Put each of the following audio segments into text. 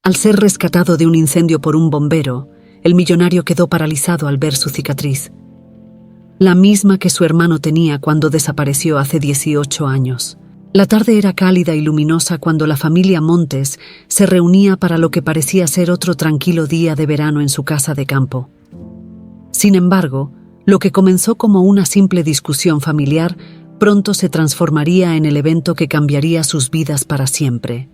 Al ser rescatado de un incendio por un bombero, el millonario quedó paralizado al ver su cicatriz, la misma que su hermano tenía cuando desapareció hace 18 años. La tarde era cálida y luminosa cuando la familia Montes se reunía para lo que parecía ser otro tranquilo día de verano en su casa de campo. Sin embargo, lo que comenzó como una simple discusión familiar pronto se transformaría en el evento que cambiaría sus vidas para siempre.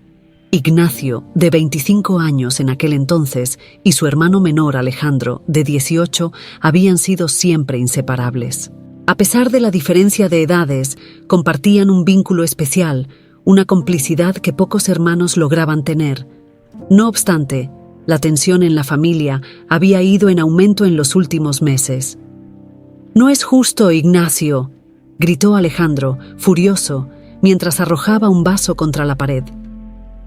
Ignacio, de 25 años en aquel entonces, y su hermano menor Alejandro, de 18, habían sido siempre inseparables. A pesar de la diferencia de edades, compartían un vínculo especial, una complicidad que pocos hermanos lograban tener. No obstante, la tensión en la familia había ido en aumento en los últimos meses. «No es justo, Ignacio», gritó Alejandro, furioso, mientras arrojaba un vaso contra la pared.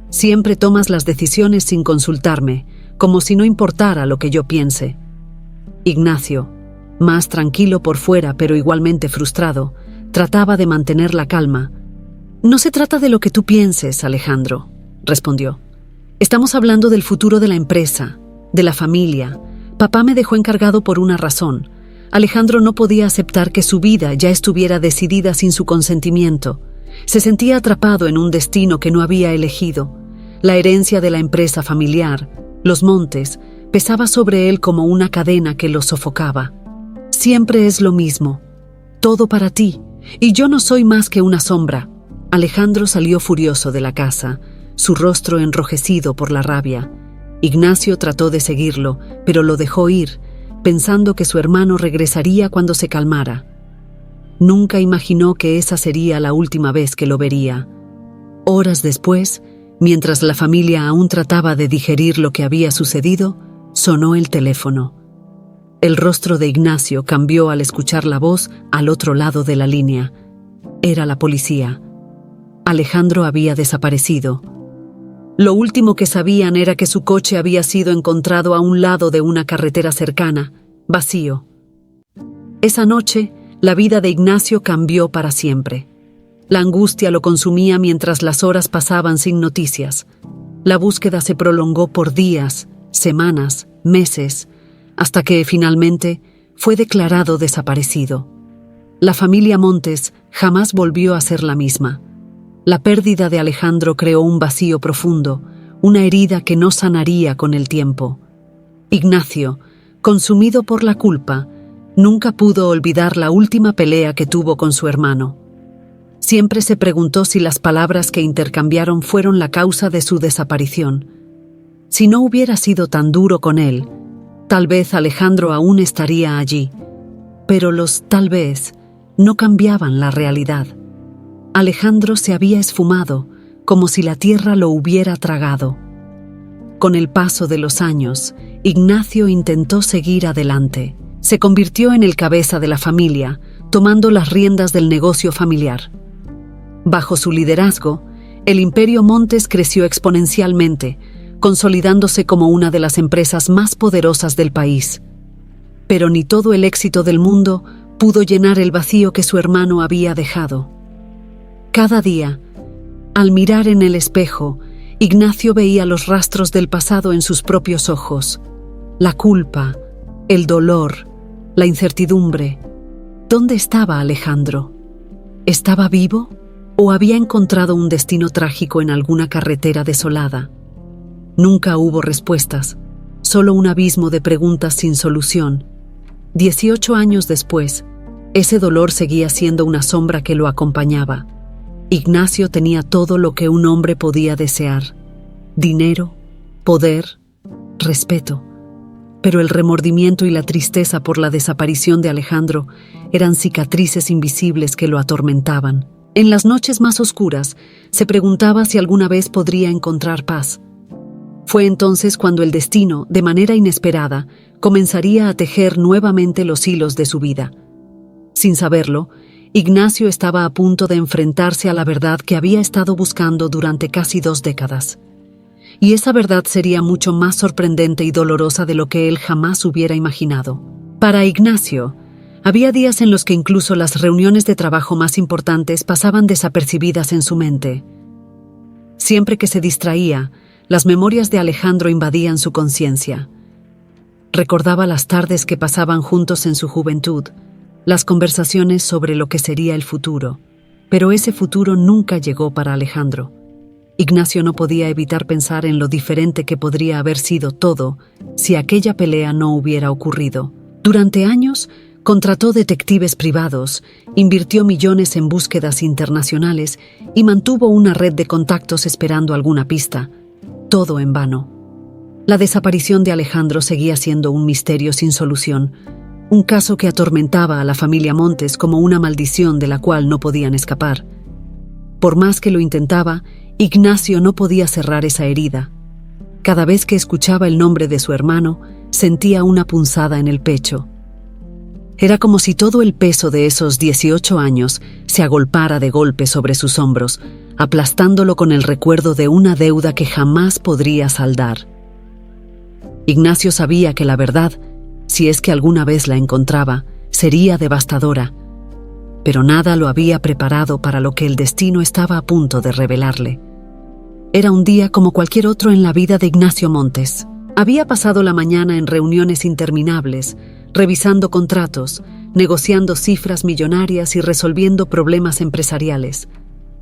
«Siempre tomas las decisiones sin consultarme, como si no importara lo que yo piense». Ignacio, más tranquilo por fuera pero igualmente frustrado, trataba de mantener la calma. «No se trata de lo que tú pienses, Alejandro», respondió. «Estamos hablando del futuro de la empresa, de la familia. Papá me dejó encargado por una razón. Alejandro no podía aceptar que su vida ya estuviera decidida sin su consentimiento. Se sentía atrapado en un destino que no había elegido. La herencia de la empresa familiar, los Montes, pesaba sobre él como una cadena que lo sofocaba. Siempre es lo mismo. Todo para ti, y yo no soy más que una sombra». Alejandro salió furioso de la casa, su rostro enrojecido por la rabia. Ignacio trató de seguirlo, pero lo dejó ir, pensando que su hermano regresaría cuando se calmara. Nunca imaginó que esa sería la última vez que lo vería. Horas después, mientras la familia aún trataba de digerir lo que había sucedido, sonó el teléfono. El rostro de Ignacio cambió al escuchar la voz al otro lado de la línea. Era la policía. Alejandro había desaparecido. Lo último que sabían era que su coche había sido encontrado a un lado de una carretera cercana, vacío. Esa noche, la vida de Ignacio cambió para siempre. La angustia lo consumía mientras las horas pasaban sin noticias. La búsqueda se prolongó por días, semanas, meses, hasta que, finalmente, fue declarado desaparecido. La familia Montes jamás volvió a ser la misma. La pérdida de Alejandro creó un vacío profundo, una herida que no sanaría con el tiempo. Ignacio, consumido por la culpa, nunca pudo olvidar la última pelea que tuvo con su hermano. Siempre se preguntó si las palabras que intercambiaron fueron la causa de su desaparición. Si no hubiera sido tan duro con él, tal vez Alejandro aún estaría allí. Pero los tal vez no cambiaban la realidad. Alejandro se había esfumado, como si la tierra lo hubiera tragado. Con el paso de los años, Ignacio intentó seguir adelante. Se convirtió en el cabeza de la familia, tomando las riendas del negocio familiar. Bajo su liderazgo, el Imperio Montes creció exponencialmente, consolidándose como una de las empresas más poderosas del país. Pero ni todo el éxito del mundo pudo llenar el vacío que su hermano había dejado. Cada día, al mirar en el espejo, Ignacio veía los rastros del pasado en sus propios ojos. La culpa, el dolor, la incertidumbre. ¿Dónde estaba Alejandro? ¿Estaba vivo o había encontrado un destino trágico en alguna carretera desolada? Nunca hubo respuestas, solo un abismo de preguntas sin solución. 18 años después, ese dolor seguía siendo una sombra que lo acompañaba. Ignacio tenía todo lo que un hombre podía desear: dinero, poder, respeto. Pero el remordimiento y la tristeza por la desaparición de Alejandro eran cicatrices invisibles que lo atormentaban. En las noches más oscuras, se preguntaba si alguna vez podría encontrar paz. Fue entonces cuando el destino, de manera inesperada, comenzaría a tejer nuevamente los hilos de su vida. Sin saberlo, Ignacio estaba a punto de enfrentarse a la verdad que había estado buscando durante casi 2 décadas. Y esa verdad sería mucho más sorprendente y dolorosa de lo que él jamás hubiera imaginado. Para Ignacio, había días en los que incluso las reuniones de trabajo más importantes pasaban desapercibidas en su mente. Siempre que se distraía, Las memorias de Alejandro invadían su conciencia. Recordaba las tardes que pasaban juntos en su juventud, las conversaciones sobre lo que sería el futuro. Pero ese futuro nunca llegó para Alejandro. Ignacio no podía evitar pensar en lo diferente que podría haber sido todo si aquella pelea no hubiera ocurrido. Durante años, contrató detectives privados, invirtió millones en búsquedas internacionales y mantuvo una red de contactos esperando alguna pista. Todo en vano. La desaparición de Alejandro seguía siendo un misterio sin solución, un caso que atormentaba a la familia Montes como una maldición de la cual no podían escapar. Por más que lo intentaba, Ignacio no podía cerrar esa herida. Cada vez que escuchaba el nombre de su hermano, sentía una punzada en el pecho. Era como si todo el peso de esos 18 años se agolpara de golpe sobre sus hombros, aplastándolo con el recuerdo de una deuda que jamás podría saldar. Ignacio sabía que la verdad, si es que alguna vez la encontraba, sería devastadora, pero nada lo había preparado para lo que el destino estaba a punto de revelarle. Era un día como cualquier otro en la vida de Ignacio Montes. Había pasado la mañana en reuniones interminables, revisando contratos, negociando cifras millonarias y resolviendo problemas empresariales.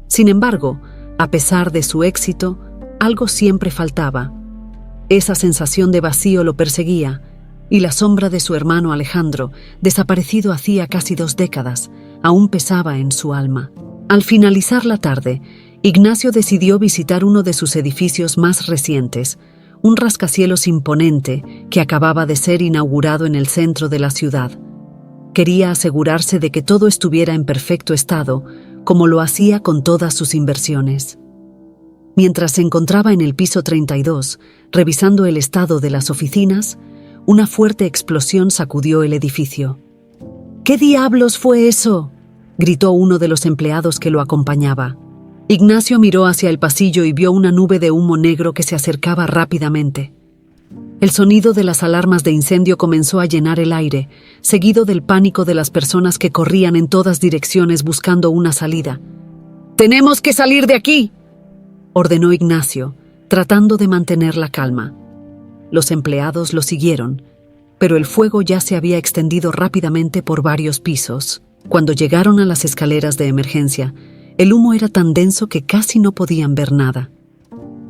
Sin embargo, a pesar de su éxito, algo siempre faltaba. Esa sensación de vacío lo perseguía, y la sombra de su hermano Alejandro, desaparecido hacía casi 2 décadas, aún pesaba en su alma. Al finalizar la tarde, Ignacio decidió visitar uno de sus edificios más recientes, un rascacielos imponente que acababa de ser inaugurado en el centro de la ciudad. Quería asegurarse de que todo estuviera en perfecto estado, como lo hacía con todas sus inversiones. Mientras se encontraba en el piso 32, revisando el estado de las oficinas, una fuerte explosión sacudió el edificio. «¿Qué diablos fue eso?», gritó uno de los empleados que lo acompañaba. Ignacio miró hacia el pasillo y vio una nube de humo negro que se acercaba rápidamente. El sonido de las alarmas de incendio comenzó a llenar el aire, seguido del pánico de las personas que corrían en todas direcciones buscando una salida. «¡Tenemos que salir de aquí!», ordenó Ignacio, tratando de mantener la calma. Los empleados lo siguieron, pero el fuego ya se había extendido rápidamente por varios pisos. Cuando llegaron a las escaleras de emergencia, el humo era tan denso que casi no podían ver nada.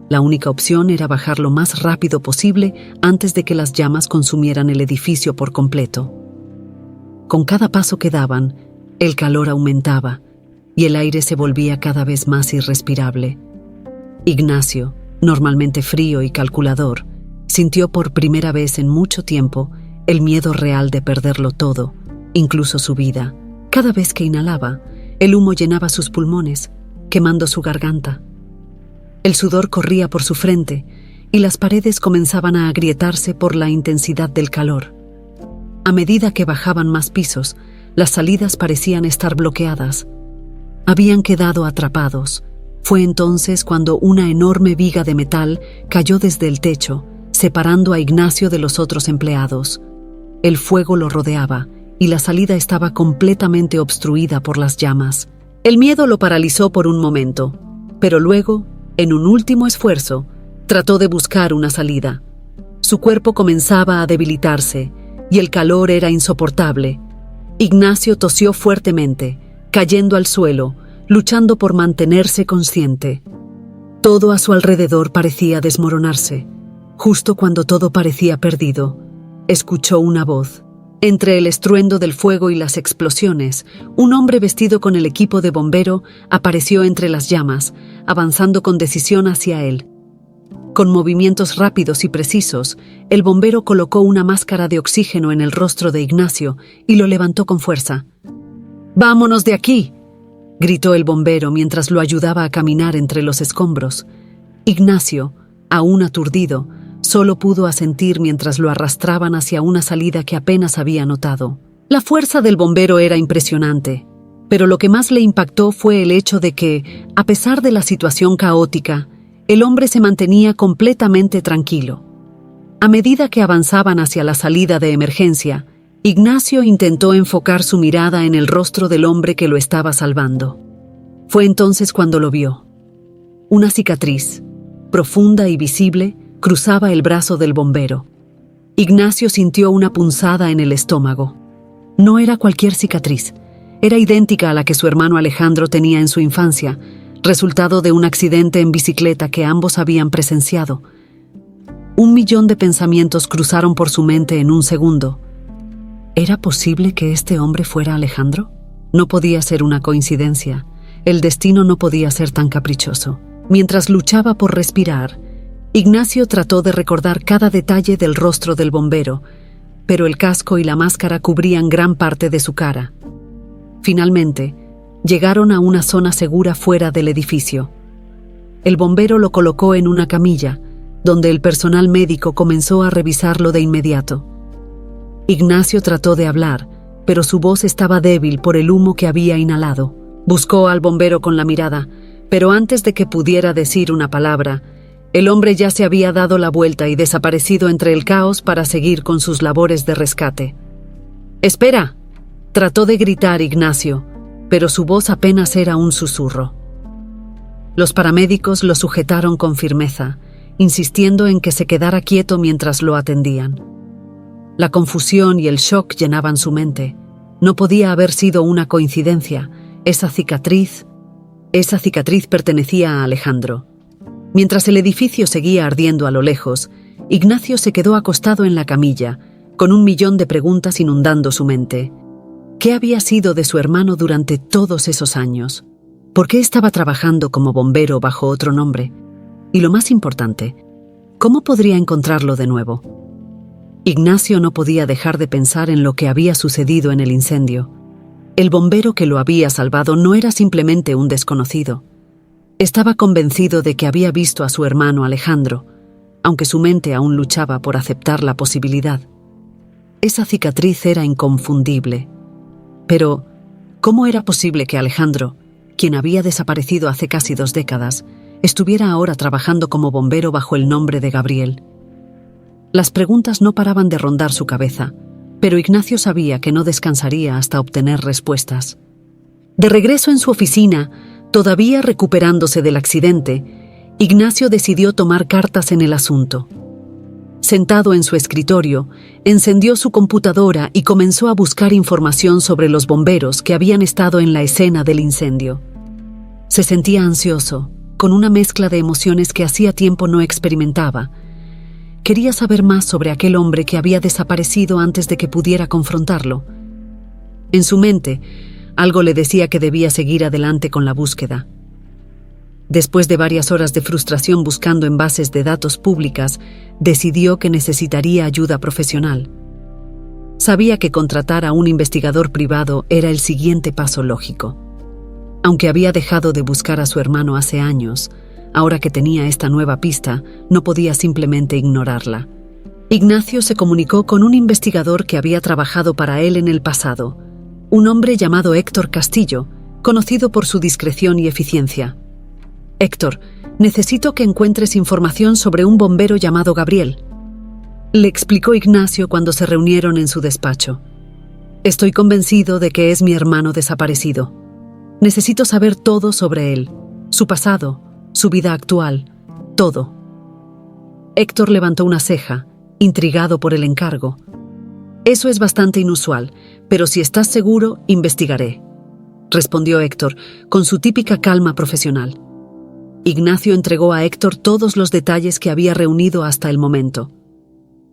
La única opción era bajar lo más rápido posible antes de que las llamas consumieran el edificio por completo. Con cada paso que daban, el calor aumentaba y el aire se volvía cada vez más irrespirable. Ignacio, normalmente frío y calculador, sintió por primera vez en mucho tiempo el miedo real de perderlo todo, incluso su vida. Cada vez que inhalaba, el humo llenaba sus pulmones, quemando su garganta. El sudor corría por su frente y las paredes comenzaban a agrietarse por la intensidad del calor. A medida que bajaban más pisos, las salidas parecían estar bloqueadas. Habían quedado atrapados. Fue entonces cuando una enorme viga de metal cayó desde el techo, separando a Ignacio de los otros empleados. El fuego lo rodeaba y la salida estaba completamente obstruida por las llamas. El miedo lo paralizó por un momento, pero luego, en un último esfuerzo, trató de buscar una salida. Su cuerpo comenzaba a debilitarse y el calor era insoportable. Ignacio tosió fuertemente, cayendo al suelo, luchando por mantenerse consciente. Todo a su alrededor parecía desmoronarse. Justo cuando todo parecía perdido, escuchó una voz. Entre el estruendo del fuego y las explosiones, un hombre vestido con el equipo de bombero apareció entre las llamas, avanzando con decisión hacia él. Con movimientos rápidos y precisos, el bombero colocó una máscara de oxígeno en el rostro de Ignacio y lo levantó con fuerza. «¡Vámonos de aquí!», gritó el bombero mientras lo ayudaba a caminar entre los escombros. Ignacio, aún aturdido, solo pudo asentir mientras lo arrastraban hacia una salida que apenas había notado. La fuerza del bombero era impresionante, pero lo que más le impactó fue el hecho de que, a pesar de la situación caótica, el hombre se mantenía completamente tranquilo. A medida que avanzaban hacia la salida de emergencia, Ignacio intentó enfocar su mirada en el rostro del hombre que lo estaba salvando. Fue entonces cuando lo vio. Una cicatriz, profunda y visible, cruzaba el brazo del bombero. Ignacio sintió una punzada en el estómago. No era cualquier cicatriz. Era idéntica a la que su hermano Alejandro tenía en su infancia, resultado de un accidente en bicicleta que ambos habían presenciado. 1.000.000 de pensamientos cruzaron por su mente en un segundo. ¿Era posible que este hombre fuera Alejandro? No podía ser una coincidencia. El destino no podía ser tan caprichoso. Mientras luchaba por respirar, Ignacio trató de recordar cada detalle del rostro del bombero, pero el casco y la máscara cubrían gran parte de su cara. Finalmente, llegaron a una zona segura fuera del edificio. El bombero lo colocó en una camilla, donde el personal médico comenzó a revisarlo de inmediato. Ignacio trató de hablar, pero su voz estaba débil por el humo que había inhalado. Buscó al bombero con la mirada, pero antes de que pudiera decir una palabra, el hombre ya se había dado la vuelta y desaparecido entre el caos para seguir con sus labores de rescate. «¡Espera!», trató de gritar Ignacio, pero su voz apenas era un susurro. Los paramédicos lo sujetaron con firmeza, insistiendo en que se quedara quieto mientras lo atendían. La confusión y el shock llenaban su mente. No podía haber sido una coincidencia. Esa cicatriz pertenecía a Alejandro. Mientras el edificio seguía ardiendo a lo lejos, Ignacio se quedó acostado en la camilla, con 1.000.000 de preguntas inundando su mente. ¿Qué había sido de su hermano durante todos esos años? ¿Por qué estaba trabajando como bombero bajo otro nombre? Y lo más importante, ¿cómo podría encontrarlo de nuevo? Ignacio no podía dejar de pensar en lo que había sucedido en el incendio. El bombero que lo había salvado no era simplemente un desconocido. Estaba convencido de que había visto a su hermano Alejandro, aunque su mente aún luchaba por aceptar la posibilidad. Esa cicatriz era inconfundible. Pero, ¿cómo era posible que Alejandro, quien había desaparecido hace casi 2 décadas, estuviera ahora trabajando como bombero bajo el nombre de Gabriel? Las preguntas no paraban de rondar su cabeza, pero Ignacio sabía que no descansaría hasta obtener respuestas. De regreso en su oficina, todavía recuperándose del accidente, Ignacio decidió tomar cartas en el asunto. Sentado en su escritorio, encendió su computadora y comenzó a buscar información sobre los bomberos que habían estado en la escena del incendio. Se sentía ansioso, con una mezcla de emociones que hacía tiempo no experimentaba. Quería saber más sobre aquel hombre que había desaparecido antes de que pudiera confrontarlo. En su mente, algo le decía que debía seguir adelante con la búsqueda. Después de varias horas de frustración buscando en bases de datos públicas, decidió que necesitaría ayuda profesional. Sabía que contratar a un investigador privado era el siguiente paso lógico. Aunque había dejado de buscar a su hermano hace años, ahora que tenía esta nueva pista, no podía simplemente ignorarla. Ignacio se comunicó con un investigador que había trabajado para él en el pasado, un hombre llamado Héctor Castillo, conocido por su discreción y eficiencia. «Héctor, necesito que encuentres información sobre un bombero llamado Gabriel», le explicó Ignacio cuando se reunieron en su despacho. «Estoy convencido de que es mi hermano desaparecido. Necesito saber todo sobre él, su pasado, su vida actual, todo». Héctor levantó una ceja, intrigado por el encargo. «Eso es bastante inusual, pero si estás seguro, investigaré», respondió Héctor, con su típica calma profesional. Ignacio entregó a Héctor todos los detalles que había reunido hasta el momento.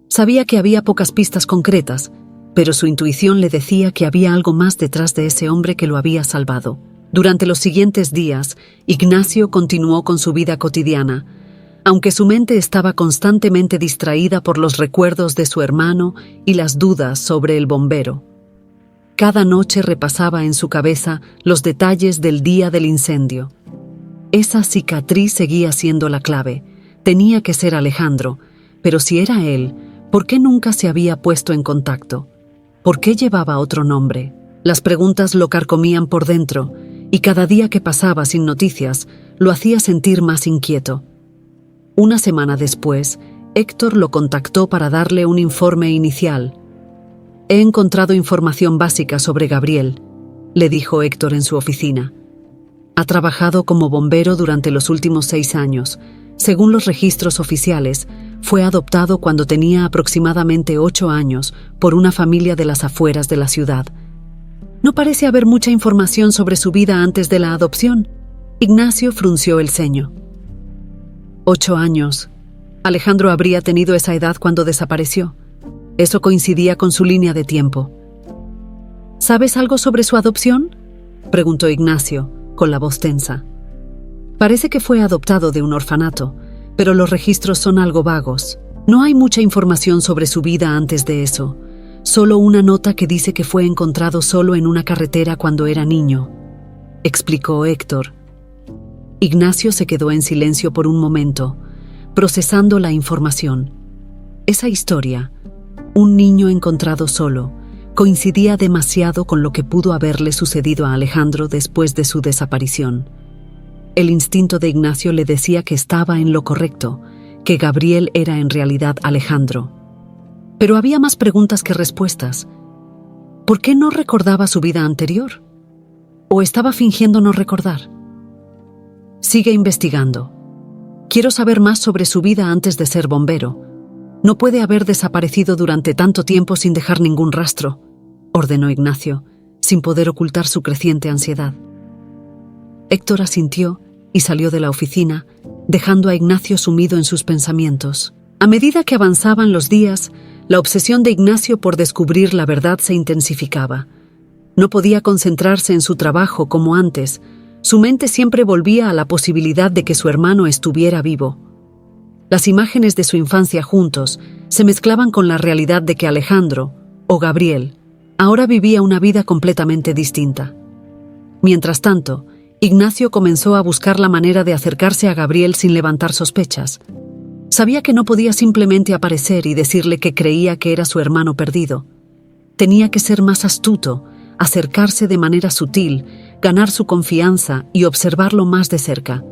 Sabía que había pocas pistas concretas, pero su intuición le decía que había algo más detrás de ese hombre que lo había salvado. Durante los siguientes días, Ignacio continuó con su vida cotidiana, aunque su mente estaba constantemente distraída por los recuerdos de su hermano y las dudas sobre el bombero. Cada noche repasaba en su cabeza los detalles del día del incendio. Esa cicatriz seguía siendo la clave. Tenía que ser Alejandro, pero si era él, ¿por qué nunca se había puesto en contacto? ¿Por qué llevaba otro nombre? Las preguntas lo carcomían por dentro, y cada día que pasaba sin noticias lo hacía sentir más inquieto. Una semana después, Héctor lo contactó para darle un informe inicial. «He encontrado información básica sobre Gabriel», le dijo Héctor en su oficina. «Ha trabajado como bombero durante los últimos 6 años, Según los registros oficiales, fue adoptado cuando tenía aproximadamente 8 años por una familia de las afueras de la ciudad. No parece haber mucha información sobre su vida antes de la adopción. Ignacio frunció el ceño. 8 años. Alejandro habría tenido esa edad cuando desapareció. Eso coincidía con su línea de tiempo. ¿Sabes algo sobre su adopción?, preguntó Ignacio, con la voz tensa. Parece que fue adoptado de un orfanato, pero los registros son algo vagos. No hay mucha información sobre su vida antes de eso. Solo una nota que dice que fue encontrado solo en una carretera cuando era niño, explicó Héctor. Ignacio se quedó en silencio por un momento, procesando la información. Esa historia, un niño encontrado solo, coincidía demasiado con lo que pudo haberle sucedido a Alejandro después de su desaparición. El instinto de Ignacio le decía que estaba en lo correcto, que Gabriel era en realidad Alejandro. Pero había más preguntas que respuestas. ¿Por qué no recordaba su vida anterior? ¿O estaba fingiendo no recordar? Sigue investigando. Quiero saber más sobre su vida antes de ser bombero. No puede haber desaparecido durante tanto tiempo sin dejar ningún rastro, ordenó Ignacio, sin poder ocultar su creciente ansiedad. Héctor asintió y salió de la oficina, dejando a Ignacio sumido en sus pensamientos. A medida que avanzaban los días, la obsesión de Ignacio por descubrir la verdad se intensificaba. No podía concentrarse en su trabajo como antes. Su mente siempre volvía a la posibilidad de que su hermano estuviera vivo. Las imágenes de su infancia juntos se mezclaban con la realidad de que Alejandro, o Gabriel, ahora vivía una vida completamente distinta. Mientras tanto, Ignacio comenzó a buscar la manera de acercarse a Gabriel sin levantar sospechas. Sabía que no podía simplemente aparecer y decirle que creía que era su hermano perdido. Tenía que ser más astuto, acercarse de manera sutil, ganar su confianza y observarlo más de cerca.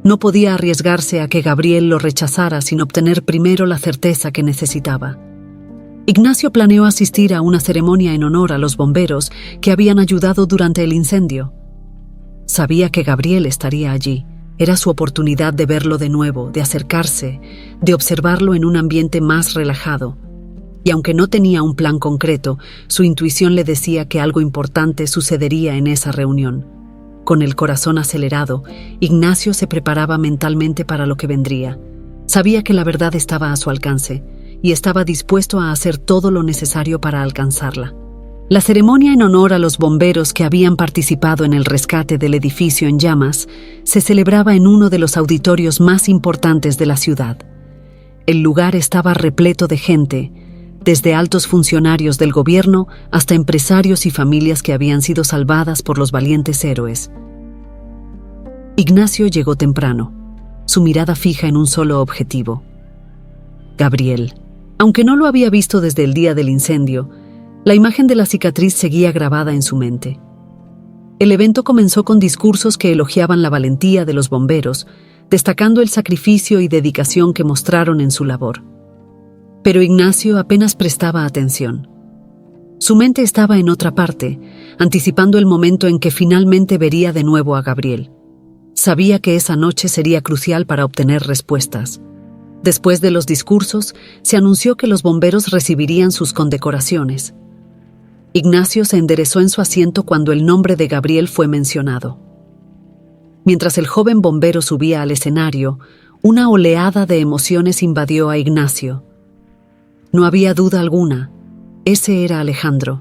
No podía arriesgarse a que Gabriel lo rechazara sin obtener primero la certeza que necesitaba. Ignacio planeó asistir a una ceremonia en honor a los bomberos que habían ayudado durante el incendio. Sabía que Gabriel estaría allí. Era su oportunidad de verlo de nuevo, de acercarse, de observarlo en un ambiente más relajado. Y aunque no tenía un plan concreto, su intuición le decía que algo importante sucedería en esa reunión. Con el corazón acelerado, Ignacio se preparaba mentalmente para lo que vendría. Sabía que la verdad estaba a su alcance y estaba dispuesto a hacer todo lo necesario para alcanzarla. La ceremonia en honor a los bomberos que habían participado en el rescate del edificio en llamas se celebraba en uno de los auditorios más importantes de la ciudad. El lugar estaba repleto de gente, desde altos funcionarios del gobierno hasta empresarios y familias que habían sido salvadas por los valientes héroes. Ignacio llegó temprano, su mirada fija en un solo objetivo: Gabriel. Aunque no lo había visto desde el día del incendio, la imagen de la cicatriz seguía grabada en su mente. El evento comenzó con discursos que elogiaban la valentía de los bomberos, destacando el sacrificio y dedicación que mostraron en su labor. Pero Ignacio apenas prestaba atención. Su mente estaba en otra parte, anticipando el momento en que finalmente vería de nuevo a Gabriel. Sabía que esa noche sería crucial para obtener respuestas. Después de los discursos, se anunció que los bomberos recibirían sus condecoraciones. Ignacio se enderezó en su asiento cuando el nombre de Gabriel fue mencionado. Mientras el joven bombero subía al escenario, una oleada de emociones invadió a Ignacio. No había duda alguna, ese era Alejandro.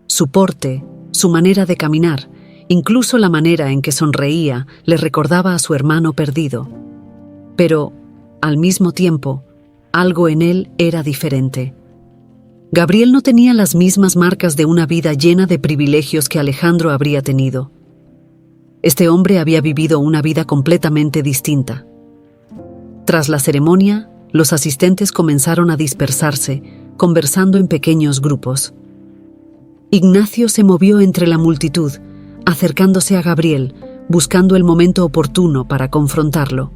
Su porte, su manera de caminar, incluso la manera en que sonreía, le recordaba a su hermano perdido. Pero, al mismo tiempo, algo en él era diferente. Gabriel no tenía las mismas marcas de una vida llena de privilegios que Alejandro habría tenido. Este hombre había vivido una vida completamente distinta. Tras la ceremonia, los asistentes comenzaron a dispersarse, conversando en pequeños grupos. Ignacio se movió entre la multitud, acercándose a Gabriel, buscando el momento oportuno para confrontarlo.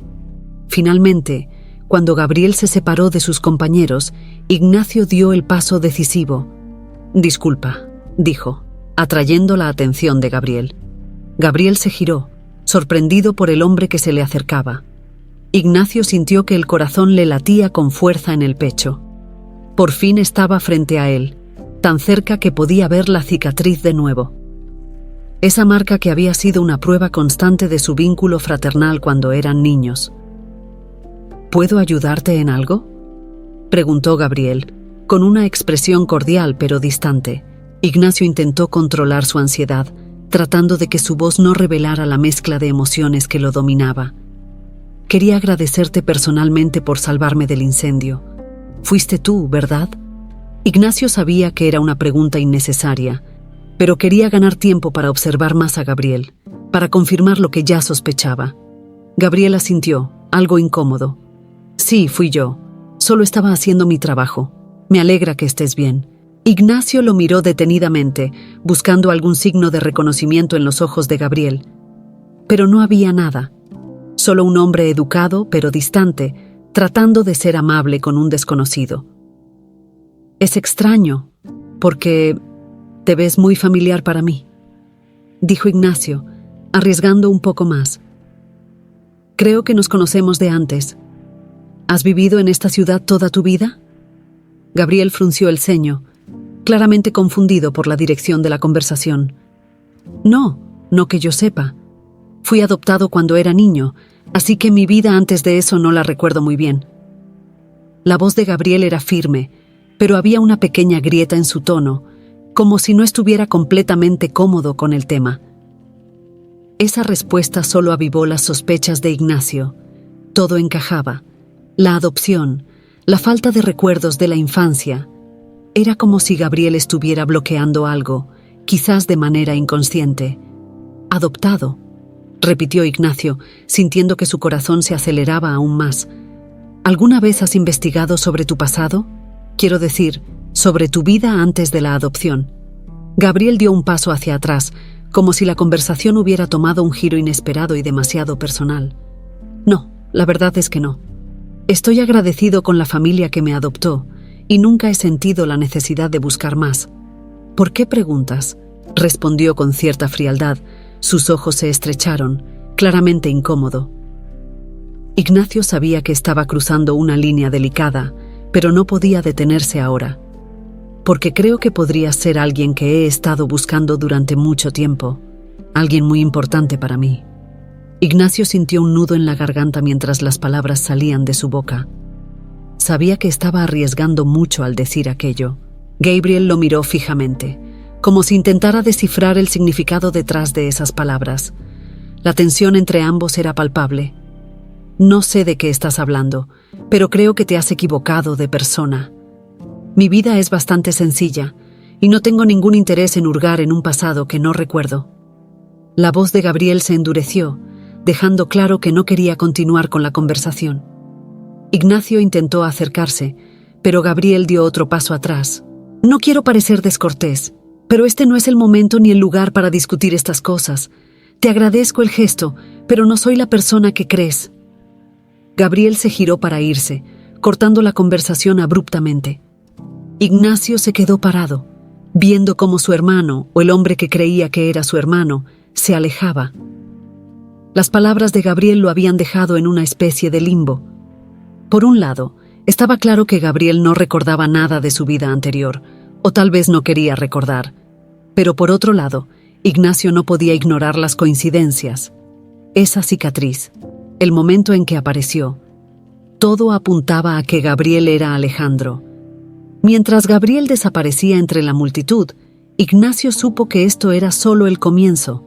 Finalmente, cuando Gabriel se separó de sus compañeros, Ignacio dio el paso decisivo. «Disculpa», dijo, atrayendo la atención de Gabriel. Gabriel se giró, sorprendido por el hombre que se le acercaba. Ignacio sintió que el corazón le latía con fuerza en el pecho. Por fin estaba frente a él, tan cerca que podía ver la cicatriz de nuevo. Esa marca que había sido una prueba constante de su vínculo fraternal cuando eran niños. ¿Puedo ayudarte en algo?, preguntó Gabriel, con una expresión cordial pero distante. Ignacio intentó controlar su ansiedad, tratando de que su voz no revelara la mezcla de emociones que lo dominaba. Quería agradecerte personalmente por salvarme del incendio. Fuiste tú, ¿verdad? Ignacio sabía que era una pregunta innecesaria, pero quería ganar tiempo para observar más a Gabriel, para confirmar lo que ya sospechaba. Gabriel asintió, algo incómodo. Sí, fui yo. Solo estaba haciendo mi trabajo. Me alegra que estés bien. Ignacio lo miró detenidamente, buscando algún signo de reconocimiento en los ojos de Gabriel. Pero no había nada. Solo un hombre educado, pero distante, tratando de ser amable con un desconocido. Es extraño, porque te ves muy familiar para mí, dijo Ignacio, arriesgando un poco más. Creo que nos conocemos de antes. ¿Has vivido en esta ciudad toda tu vida? Gabriel frunció el ceño, claramente confundido por la dirección de la conversación. No que yo sepa. Fui adoptado cuando era niño, así que mi vida antes de eso no la recuerdo muy bien. La voz de Gabriel era firme, pero había una pequeña grieta en su tono, como si no estuviera completamente cómodo con el tema. Esa respuesta solo avivó las sospechas de Ignacio. Todo encajaba. La adopción, la falta de recuerdos de la infancia. Era como si Gabriel estuviera bloqueando algo, quizás de manera inconsciente. Adoptado, repitió Ignacio, sintiendo que su corazón se aceleraba aún más. ¿Alguna vez has investigado sobre tu pasado? Quiero decir, sobre tu vida antes de la adopción. Gabriel dio un paso hacia atrás, como si la conversación hubiera tomado un giro inesperado y demasiado personal. No, la verdad es que no. Estoy agradecido con la familia que me adoptó y nunca he sentido la necesidad de buscar más. ¿Por qué preguntas?, respondió con cierta frialdad. Sus ojos se estrecharon, claramente incómodo. Ignacio sabía que estaba cruzando una línea delicada, pero no podía detenerse ahora. Porque creo que podrías ser alguien que he estado buscando durante mucho tiempo, alguien muy importante para mí. Ignacio sintió un nudo en la garganta mientras las palabras salían de su boca. Sabía que estaba arriesgando mucho al decir aquello. Gabriel lo miró fijamente, como si intentara descifrar el significado detrás de esas palabras. La tensión entre ambos era palpable. No sé de qué estás hablando, pero creo que te has equivocado de persona. Mi vida es bastante sencilla, y no tengo ningún interés en hurgar en un pasado que no recuerdo. La voz de Gabriel se endureció, dejando claro que no quería continuar con la conversación. Ignacio intentó acercarse, pero Gabriel dio otro paso atrás. No quiero parecer descortés, pero este no es el momento ni el lugar para discutir estas cosas. Te agradezco el gesto, pero no soy la persona que crees. Gabriel se giró para irse, cortando la conversación abruptamente. Ignacio se quedó parado, viendo cómo su hermano, o el hombre que creía que era su hermano, se alejaba. Las palabras de Gabriel lo habían dejado en una especie de limbo. Por un lado, estaba claro que Gabriel no recordaba nada de su vida anterior, o tal vez no quería recordar. Pero por otro lado, Ignacio no podía ignorar las coincidencias. Esa cicatriz, el momento en que apareció, todo apuntaba a que Gabriel era Alejandro. Mientras Gabriel desaparecía entre la multitud, Ignacio supo que esto era solo el comienzo.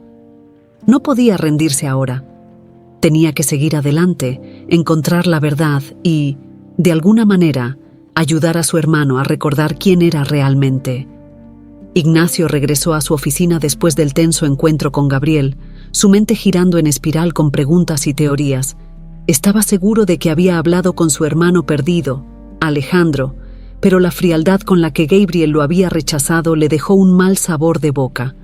No podía rendirse ahora. Tenía que seguir adelante, encontrar la verdad y, de alguna manera, ayudar a su hermano a recordar quién era realmente. Ignacio regresó a su oficina después del tenso encuentro con Gabriel, su mente girando en espiral con preguntas y teorías. Estaba seguro de que había hablado con su hermano perdido, Alejandro, pero la frialdad con la que Gabriel lo había rechazado le dejó un mal sabor de boca.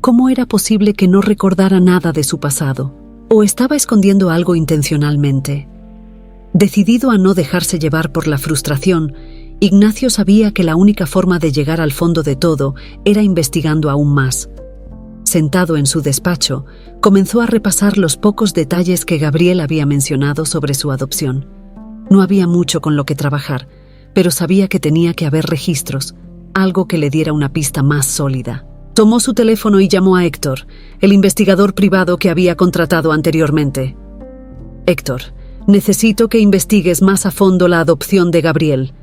¿Cómo era posible que no recordara nada de su pasado? ¿O estaba escondiendo algo intencionalmente? Decidido a no dejarse llevar por la frustración, Ignacio sabía que la única forma de llegar al fondo de todo era investigando aún más. sentado en su despacho, comenzó a repasar los pocos detalles que Gabriel había mencionado sobre su adopción. No había mucho con lo que trabajar, pero sabía que tenía que haber registros, algo que le diera una pista más sólida. Tomó su teléfono y llamó a Héctor, el investigador privado que había contratado anteriormente. «Héctor, necesito que investigues más a fondo la adopción de Gabriel»,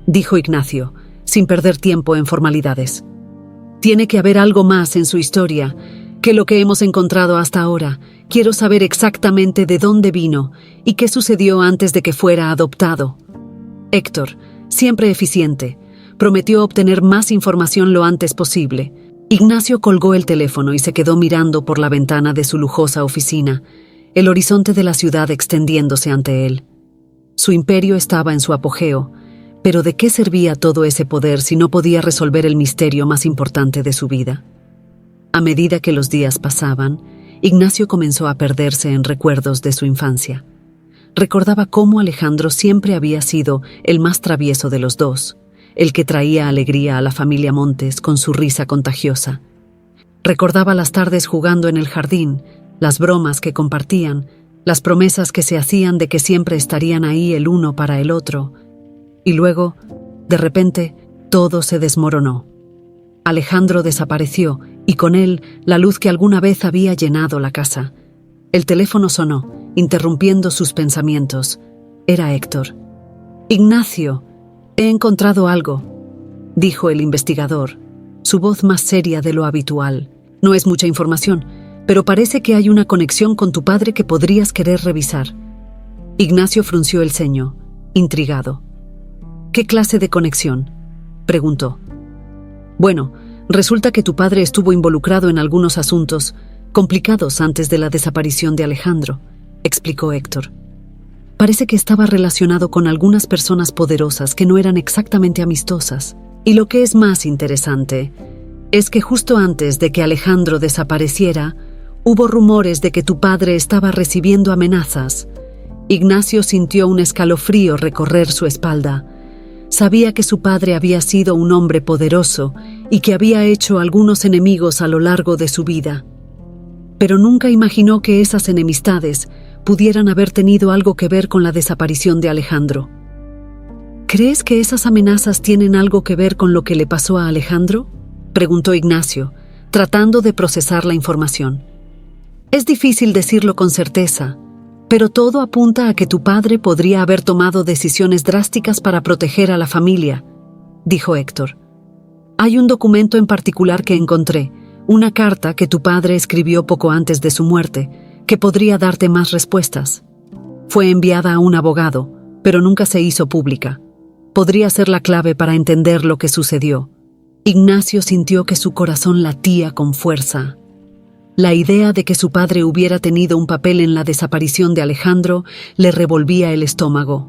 dijo Ignacio, sin perder tiempo en formalidades. «Tiene que haber algo más en su historia que lo que hemos encontrado hasta ahora. Quiero saber exactamente de dónde vino y qué sucedió antes de que fuera adoptado». Héctor, siempre eficiente, prometió obtener más información lo antes posible. Ignacio colgó el teléfono y se quedó mirando por la ventana de su lujosa oficina, el horizonte de la ciudad extendiéndose ante él. Su imperio estaba en su apogeo, pero ¿de qué servía todo ese poder si no podía resolver el misterio más importante de su vida? A medida que los días pasaban, Ignacio comenzó a perderse en recuerdos de su infancia. Recordaba cómo Alejandro siempre había sido el más travieso de los dos, el que traía alegría a la familia Montes con su risa contagiosa. Recordaba las tardes jugando en el jardín, las bromas que compartían, las promesas que se hacían de que siempre estarían ahí el uno para el otro. Y luego, de repente, todo se desmoronó. Alejandro desapareció y con él la luz que alguna vez había llenado la casa. El teléfono sonó, interrumpiendo sus pensamientos. Era Héctor. «Ignacio, he encontrado algo», dijo el investigador, su voz más seria de lo habitual. «No es mucha información, pero parece que hay una conexión con tu padre que podrías querer revisar». Ignacio frunció el ceño, intrigado. «¿Qué clase de conexión?», preguntó. «Bueno, resulta que tu padre estuvo involucrado en algunos asuntos complicados antes de la desaparición de Alejandro», explicó Héctor. «Parece que estaba relacionado con algunas personas poderosas que no eran exactamente amistosas. Y lo que es más interesante es que justo antes de que Alejandro desapareciera, hubo rumores de que tu padre estaba recibiendo amenazas». Ignacio sintió un escalofrío recorrer su espalda. Sabía que su padre había sido un hombre poderoso y que había hecho algunos enemigos a lo largo de su vida. Pero nunca imaginó que esas enemistades pudieran haber tenido algo que ver con la desaparición de Alejandro. «¿Crees que esas amenazas tienen algo que ver con lo que le pasó a Alejandro?», preguntó Ignacio, tratando de procesar la información. «Es difícil decirlo con certeza, pero todo apunta a que tu padre podría haber tomado decisiones drásticas para proteger a la familia», dijo Héctor. «Hay un documento en particular que encontré, una carta que tu padre escribió poco antes de su muerte, que podría darte más respuestas. Fue enviada a un abogado, pero nunca se hizo pública. Podría ser la clave para entender lo que sucedió». Ignacio sintió que su corazón latía con fuerza. La idea de que su padre hubiera tenido un papel en la desaparición de Alejandro le revolvía el estómago,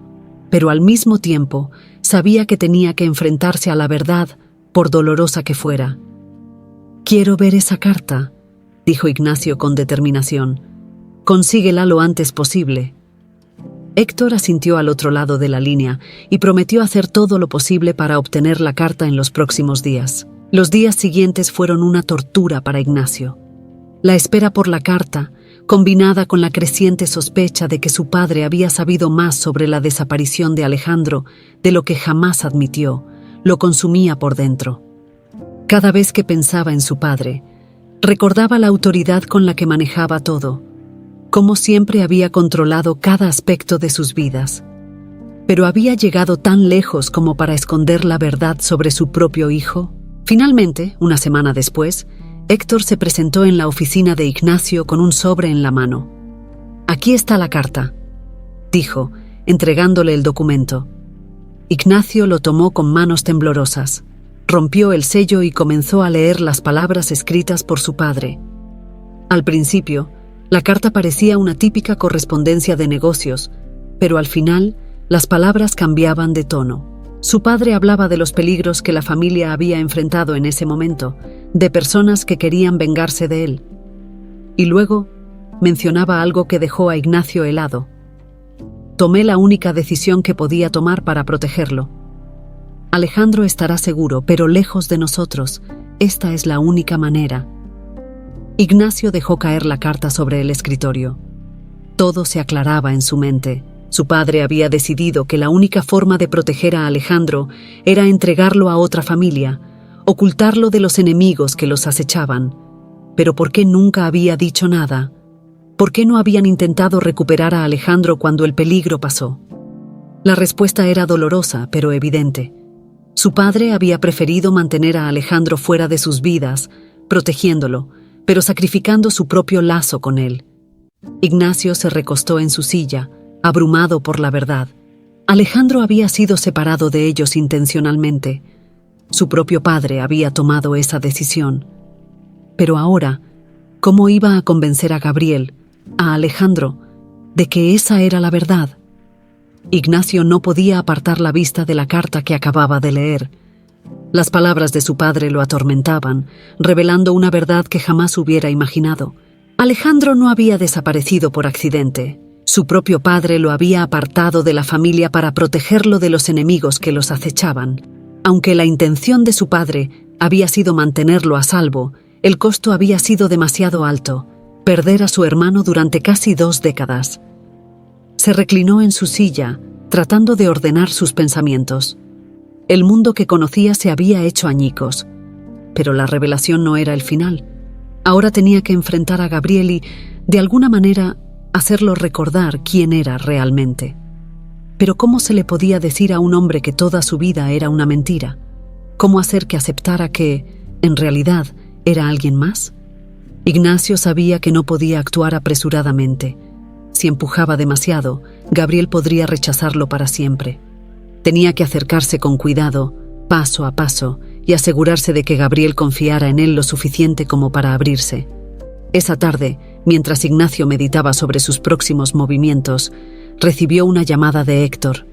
pero al mismo tiempo sabía que tenía que enfrentarse a la verdad, por dolorosa que fuera. «Quiero ver esa carta», dijo Ignacio con determinación. «Consíguela lo antes posible». Héctor asintió al otro lado de la línea y prometió hacer todo lo posible para obtener la carta en los próximos días. Los días siguientes fueron una tortura para Ignacio. La espera por la carta, combinada con la creciente sospecha de que su padre había sabido más sobre la desaparición de Alejandro de lo que jamás admitió, lo consumía por dentro. Cada vez que pensaba en su padre, recordaba la autoridad con la que manejaba todo, cómo siempre había controlado cada aspecto de sus vidas. Pero ¿había llegado tan lejos como para esconder la verdad sobre su propio hijo? Finalmente, una semana después, Héctor se presentó en la oficina de Ignacio con un sobre en la mano. «Aquí está la carta», dijo, entregándole el documento. Ignacio lo tomó con manos temblorosas, rompió el sello y comenzó a leer las palabras escritas por su padre. Al principio, la carta parecía una típica correspondencia de negocios, pero al final, las palabras cambiaban de tono. Su padre hablaba de los peligros que la familia había enfrentado en ese momento, de personas que querían vengarse de él. Y luego mencionaba algo que dejó a Ignacio helado. «Tomé la única decisión que podía tomar para protegerlo. Alejandro estará seguro, pero lejos de nosotros. Esta es la única manera». Ignacio dejó caer la carta sobre el escritorio. Todo se aclaraba en su mente. Su padre había decidido que la única forma de proteger a Alejandro era entregarlo a otra familia, ocultarlo de los enemigos que los acechaban. Pero ¿por qué nunca había dicho nada? ¿Por qué no habían intentado recuperar a Alejandro cuando el peligro pasó? La respuesta era dolorosa, pero evidente. Su padre había preferido mantener a Alejandro fuera de sus vidas, protegiéndolo, pero sacrificando su propio lazo con él. Ignacio se recostó en su silla, abrumado por la verdad. Alejandro había sido separado de ellos intencionalmente. Su propio padre había tomado esa decisión. Pero ahora, ¿cómo iba a convencer a Gabriel, a Alejandro, de que esa era la verdad? Ignacio no podía apartar la vista de la carta que acababa de leer. Las palabras de su padre lo atormentaban, revelando una verdad que jamás hubiera imaginado. Alejandro no había desaparecido por accidente. Su propio padre lo había apartado de la familia para protegerlo de los enemigos que los acechaban. Aunque la intención de su padre había sido mantenerlo a salvo, el costo había sido demasiado alto: perder a su hermano durante casi 2 décadas. Se reclinó en su silla, tratando de ordenar sus pensamientos. El mundo que conocía se había hecho añicos, pero la revelación no era el final. Ahora tenía que enfrentar a Gabriel y, de alguna manera, hacerlo recordar quién era realmente. Pero ¿cómo se le podía decir a un hombre que toda su vida era una mentira? ¿Cómo hacer que aceptara que, en realidad, era alguien más? Ignacio sabía que no podía actuar apresuradamente. Si empujaba demasiado, Gabriel podría rechazarlo para siempre. Tenía que acercarse con cuidado, paso a paso, y asegurarse de que Gabriel confiara en él lo suficiente como para abrirse. Esa tarde, mientras Ignacio meditaba sobre sus próximos movimientos, recibió una llamada de Héctor.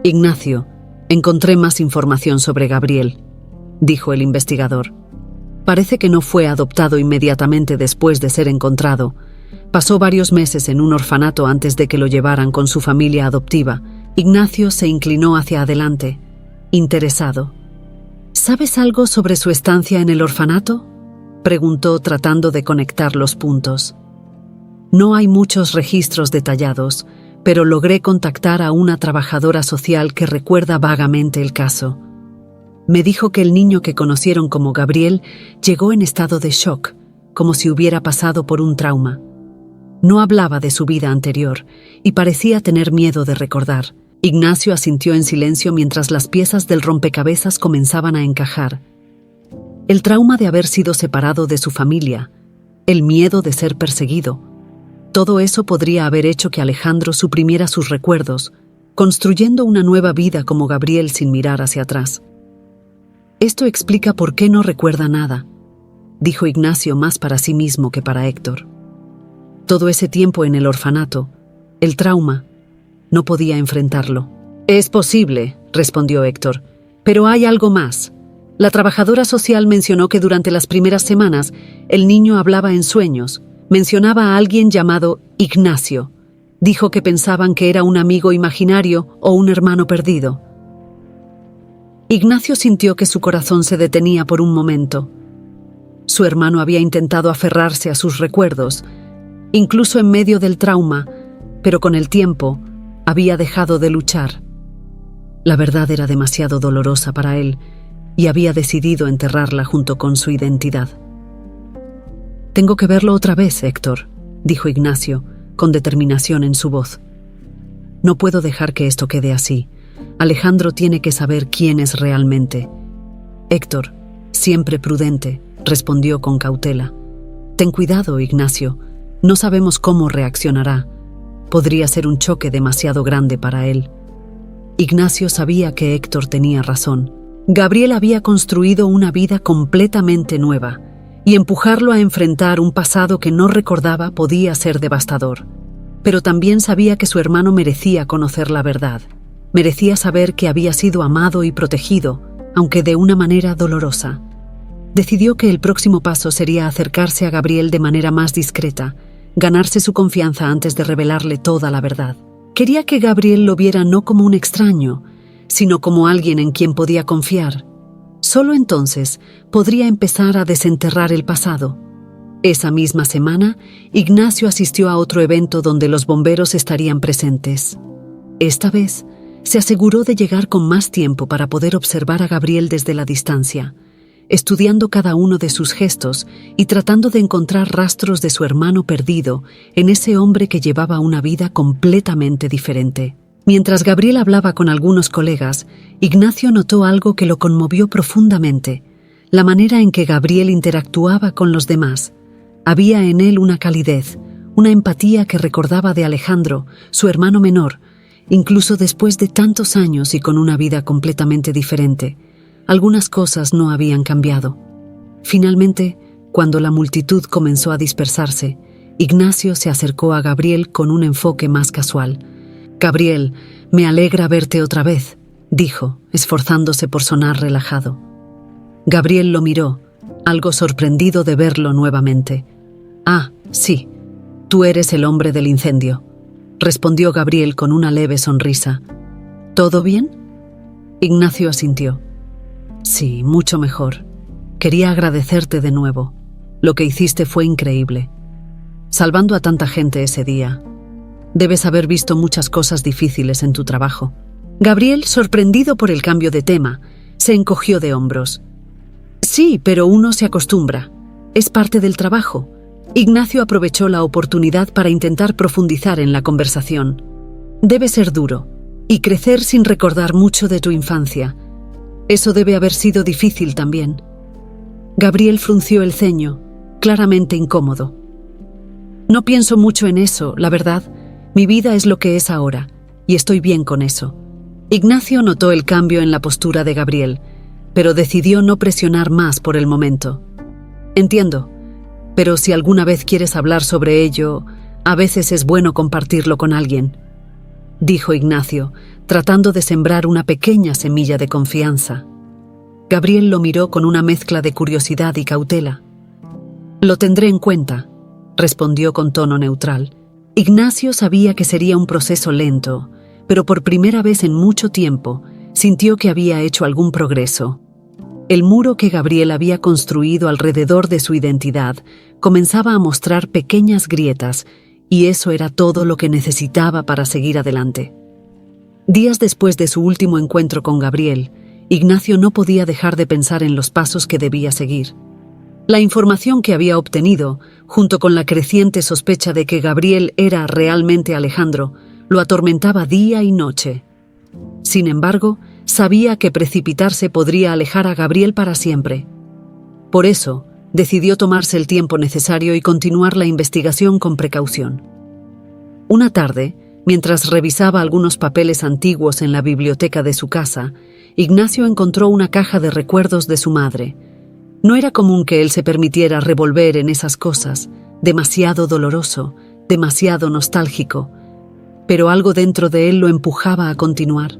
«Ignacio, encontré más información sobre Gabriel», dijo el investigador. «Parece que no fue adoptado inmediatamente después de ser encontrado. Pasó varios meses en un orfanato antes de que lo llevaran con su familia adoptiva». Ignacio se inclinó hacia adelante, interesado. «¿Sabes algo sobre su estancia en el orfanato?», preguntó tratando de conectar los puntos. «No hay muchos registros detallados, pero logré contactar a una trabajadora social que recuerda vagamente el caso. Me dijo que el niño que conocieron como Gabriel llegó en estado de shock, como si hubiera pasado por un trauma. No hablaba de su vida anterior y parecía tener miedo de recordar». Ignacio asintió en silencio mientras las piezas del rompecabezas comenzaban a encajar. El trauma de haber sido separado de su familia, el miedo de ser perseguido, todo eso podría haber hecho que Alejandro suprimiera sus recuerdos, construyendo una nueva vida como Gabriel sin mirar hacia atrás. «Esto explica por qué no recuerda nada», dijo Ignacio más para sí mismo que para Héctor. Todo ese tiempo en el orfanato, el trauma, no podía enfrentarlo. «Es posible», respondió Héctor, «pero hay algo más. La trabajadora social mencionó que durante las primeras semanas el niño hablaba en sueños, mencionaba a alguien llamado Ignacio. Dijo que pensaban que era un amigo imaginario o un hermano perdido». Ignacio sintió que su corazón se detenía por un momento. Su hermano había intentado aferrarse a sus recuerdos, incluso en medio del trauma, pero con el tiempo había dejado de luchar. La verdad era demasiado dolorosa para él y había decidido enterrarla junto con su identidad. «Tengo que verlo otra vez, Héctor», dijo Ignacio, con determinación en su voz. «No puedo dejar que esto quede así. Alejandro tiene que saber quién es realmente». Héctor, siempre prudente, respondió con cautela. «Ten cuidado, Ignacio. No sabemos cómo reaccionará. Podría ser un choque demasiado grande para él». Ignacio sabía que Héctor tenía razón. Gabriel había construido una vida completamente nueva, y empujarlo a enfrentar un pasado que no recordaba podía ser devastador. Pero también sabía que su hermano merecía conocer la verdad. Merecía saber que había sido amado y protegido, aunque de una manera dolorosa. Decidió que el próximo paso sería acercarse a Gabriel de manera más discreta, ganarse su confianza antes de revelarle toda la verdad. Quería que Gabriel lo viera no como un extraño, sino como alguien en quien podía confiar. Solo entonces podría empezar a desenterrar el pasado. Esa misma semana, Ignacio asistió a otro evento donde los bomberos estarían presentes. Esta vez, se aseguró de llegar con más tiempo para poder observar a Gabriel desde la distancia, estudiando cada uno de sus gestos y tratando de encontrar rastros de su hermano perdido en ese hombre que llevaba una vida completamente diferente. Mientras Gabriel hablaba con algunos colegas, Ignacio notó algo que lo conmovió profundamente: la manera en que Gabriel interactuaba con los demás. Había en él una calidez, una empatía que recordaba de Alejandro, su hermano menor, incluso después de tantos años y con una vida completamente diferente. Algunas cosas no habían cambiado. Finalmente, cuando la multitud comenzó a dispersarse, Ignacio se acercó a Gabriel con un enfoque más casual. «Gabriel, me alegra verte otra vez», dijo, esforzándose por sonar relajado. Gabriel lo miró, algo sorprendido de verlo nuevamente. «Ah, sí, tú eres el hombre del incendio», respondió Gabriel con una leve sonrisa. «¿Todo bien?» Ignacio asintió. «Sí, mucho mejor. Quería agradecerte de nuevo. Lo que hiciste fue increíble. Salvando a tanta gente ese día. Debes haber visto muchas cosas difíciles en tu trabajo». Gabriel, sorprendido por el cambio de tema, se encogió de hombros. «Sí, pero uno se acostumbra. Es parte del trabajo». Ignacio aprovechó la oportunidad para intentar profundizar en la conversación. «Debe ser duro, y crecer sin recordar mucho de tu infancia. Eso debe haber sido difícil también». Gabriel frunció el ceño, claramente incómodo. «No pienso mucho en eso, la verdad. Mi vida es lo que es ahora, y estoy bien con eso». Ignacio notó el cambio en la postura de Gabriel, pero decidió no presionar más por el momento. «Entiendo, pero si alguna vez quieres hablar sobre ello, a veces es bueno compartirlo con alguien», dijo Ignacio, tratando de sembrar una pequeña semilla de confianza. Gabriel lo miró con una mezcla de curiosidad y cautela. «Lo tendré en cuenta», respondió con tono neutral. Ignacio sabía que sería un proceso lento, pero por primera vez en mucho tiempo sintió que había hecho algún progreso. El muro que Gabriel había construido alrededor de su identidad comenzaba a mostrar pequeñas grietas, y eso era todo lo que necesitaba para seguir adelante. Días después de su último encuentro con Gabriel, Ignacio no podía dejar de pensar en los pasos que debía seguir. La información que había obtenido, junto con la creciente sospecha de que Gabriel era realmente Alejandro, lo atormentaba día y noche. Sin embargo, sabía que precipitarse podría alejar a Gabriel para siempre. Por eso, decidió tomarse el tiempo necesario y continuar la investigación con precaución. Una tarde, mientras revisaba algunos papeles antiguos en la biblioteca de su casa, Ignacio encontró una caja de recuerdos de su madre. No era común que él se permitiera revolver en esas cosas, demasiado doloroso, demasiado nostálgico, pero algo dentro de él lo empujaba a continuar.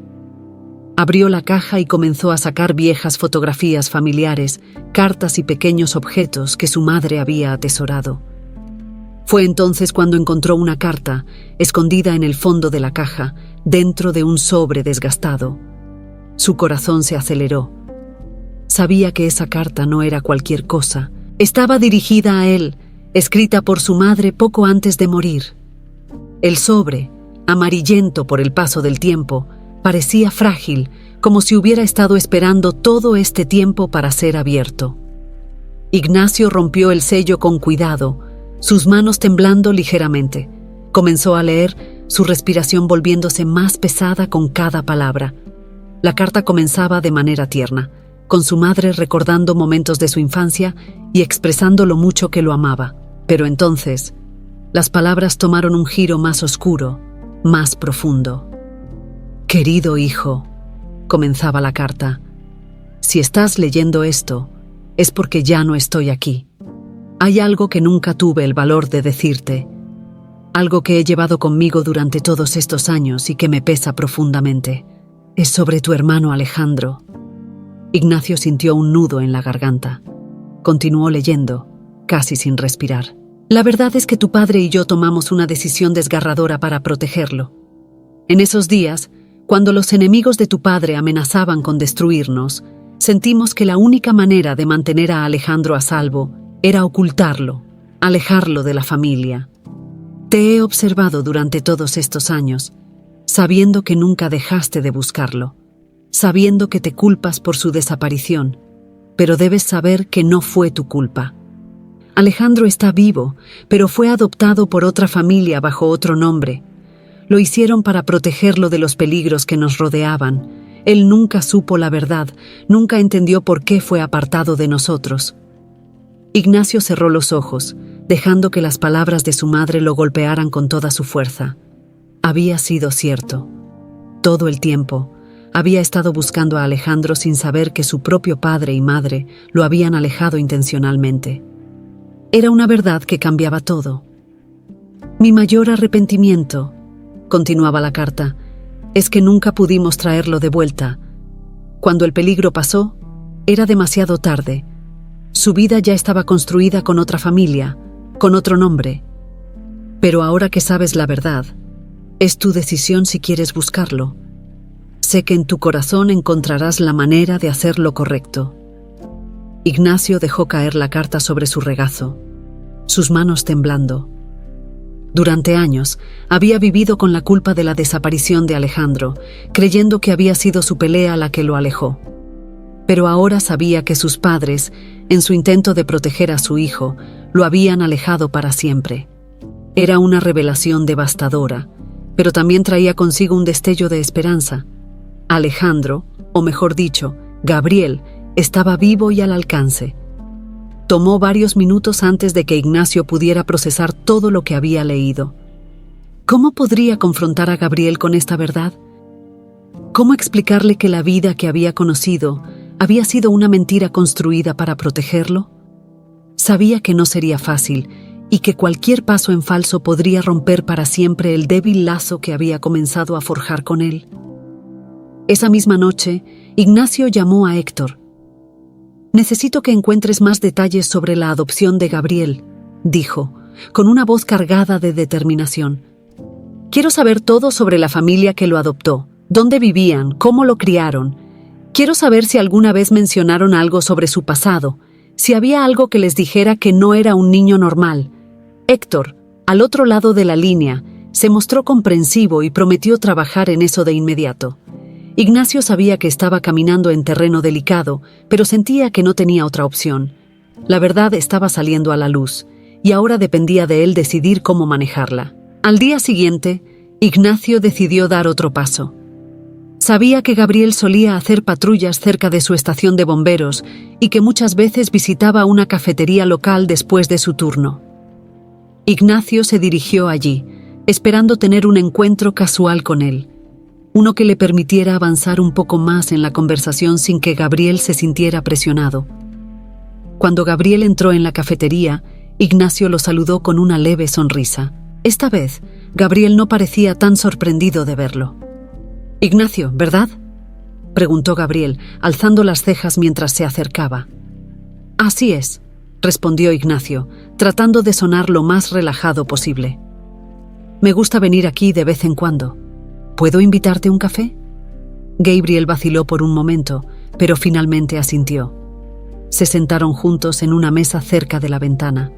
Abrió la caja y comenzó a sacar viejas fotografías familiares, cartas y pequeños objetos que su madre había atesorado. Fue entonces cuando encontró una carta, escondida en el fondo de la caja, dentro de un sobre desgastado. Su corazón se aceleró. Sabía que esa carta no era cualquier cosa. Estaba dirigida a él, escrita por su madre poco antes de morir. El sobre, amarillento por el paso del tiempo, parecía frágil, como si hubiera estado esperando todo este tiempo para ser abierto. Ignacio rompió el sello con cuidado, sus manos temblando ligeramente. Comenzó a leer, su respiración volviéndose más pesada con cada palabra. La carta comenzaba de manera tierna, con su madre recordando momentos de su infancia y expresando lo mucho que lo amaba. Pero entonces, las palabras tomaron un giro más oscuro, más profundo. «Querido hijo», comenzaba la carta, «si estás leyendo esto, es porque ya no estoy aquí. Hay algo que nunca tuve el valor de decirte, algo que he llevado conmigo durante todos estos años y que me pesa profundamente. Es sobre tu hermano Alejandro». Ignacio sintió un nudo en la garganta. Continuó leyendo, casi sin respirar. «La verdad es que tu padre y yo tomamos una decisión desgarradora para protegerlo. En esos días, cuando los enemigos de tu padre amenazaban con destruirnos, sentimos que la única manera de mantener a Alejandro a salvo era ocultarlo, alejarlo de la familia. Te he observado durante todos estos años, sabiendo que nunca dejaste de buscarlo, sabiendo que te culpas por su desaparición, pero debes saber que no fue tu culpa. Alejandro está vivo, pero fue adoptado por otra familia bajo otro nombre. Lo hicieron para protegerlo de los peligros que nos rodeaban. Él nunca supo la verdad, nunca entendió por qué fue apartado de nosotros. Ignacio cerró los ojos, dejando que las palabras de su madre lo golpearan con toda su fuerza. Había sido cierto. Todo el tiempo, había estado buscando a Alejandro sin saber que su propio padre y madre lo habían alejado intencionalmente. Era una verdad que cambiaba todo. Mi mayor arrepentimiento, continuaba la carta, es que nunca pudimos traerlo de vuelta. Cuando el peligro pasó, era demasiado tarde. Su vida ya estaba construida con otra familia, con otro nombre. Pero ahora que sabes la verdad, es tu decisión si quieres buscarlo. Sé que en tu corazón encontrarás la manera de hacer lo correcto. Ignacio dejó caer la carta sobre su regazo, sus manos temblando. Durante años, había vivido con la culpa de la desaparición de Alejandro, creyendo que había sido su pelea la que lo alejó. Pero ahora sabía que sus padres, en su intento de proteger a su hijo, lo habían alejado para siempre. Era una revelación devastadora, pero también traía consigo un destello de esperanza. Alejandro, o mejor dicho, Gabriel, estaba vivo y al alcance. Tomó varios minutos antes de que Ignacio pudiera procesar todo lo que había leído. ¿Cómo podría confrontar a Gabriel con esta verdad? ¿Cómo explicarle que la vida que había conocido había sido una mentira construida para protegerlo? Sabía que no sería fácil y que cualquier paso en falso podría romper para siempre el débil lazo que había comenzado a forjar con él. Esa misma noche, Ignacio llamó a Héctor. «Necesito que encuentres más detalles sobre la adopción de Gabriel», dijo, con una voz cargada de determinación. «Quiero saber todo sobre la familia que lo adoptó, dónde vivían, cómo lo criaron. Quiero saber si alguna vez mencionaron algo sobre su pasado, si había algo que les dijera que no era un niño normal». Héctor, al otro lado de la línea, se mostró comprensivo y prometió trabajar en eso de inmediato. Ignacio sabía que estaba caminando en terreno delicado, pero sentía que no tenía otra opción. La verdad estaba saliendo a la luz, y ahora dependía de él decidir cómo manejarla. Al día siguiente, Ignacio decidió dar otro paso. Sabía que Gabriel solía hacer patrullas cerca de su estación de bomberos y que muchas veces visitaba una cafetería local después de su turno. Ignacio se dirigió allí, esperando tener un encuentro casual con él. Uno que le permitiera avanzar un poco más en la conversación sin que Gabriel se sintiera presionado. Cuando Gabriel entró en la cafetería, Ignacio lo saludó con una leve sonrisa. Esta vez, Gabriel no parecía tan sorprendido de verlo. «Ignacio, ¿verdad?», preguntó Gabriel, alzando las cejas mientras se acercaba. «Así es», respondió Ignacio, tratando de sonar lo más relajado posible. «Me gusta venir aquí de vez en cuando. ¿Puedo invitarte a un café?». Gabriel vaciló por un momento, pero finalmente asintió. Se sentaron juntos en una mesa cerca de la ventana.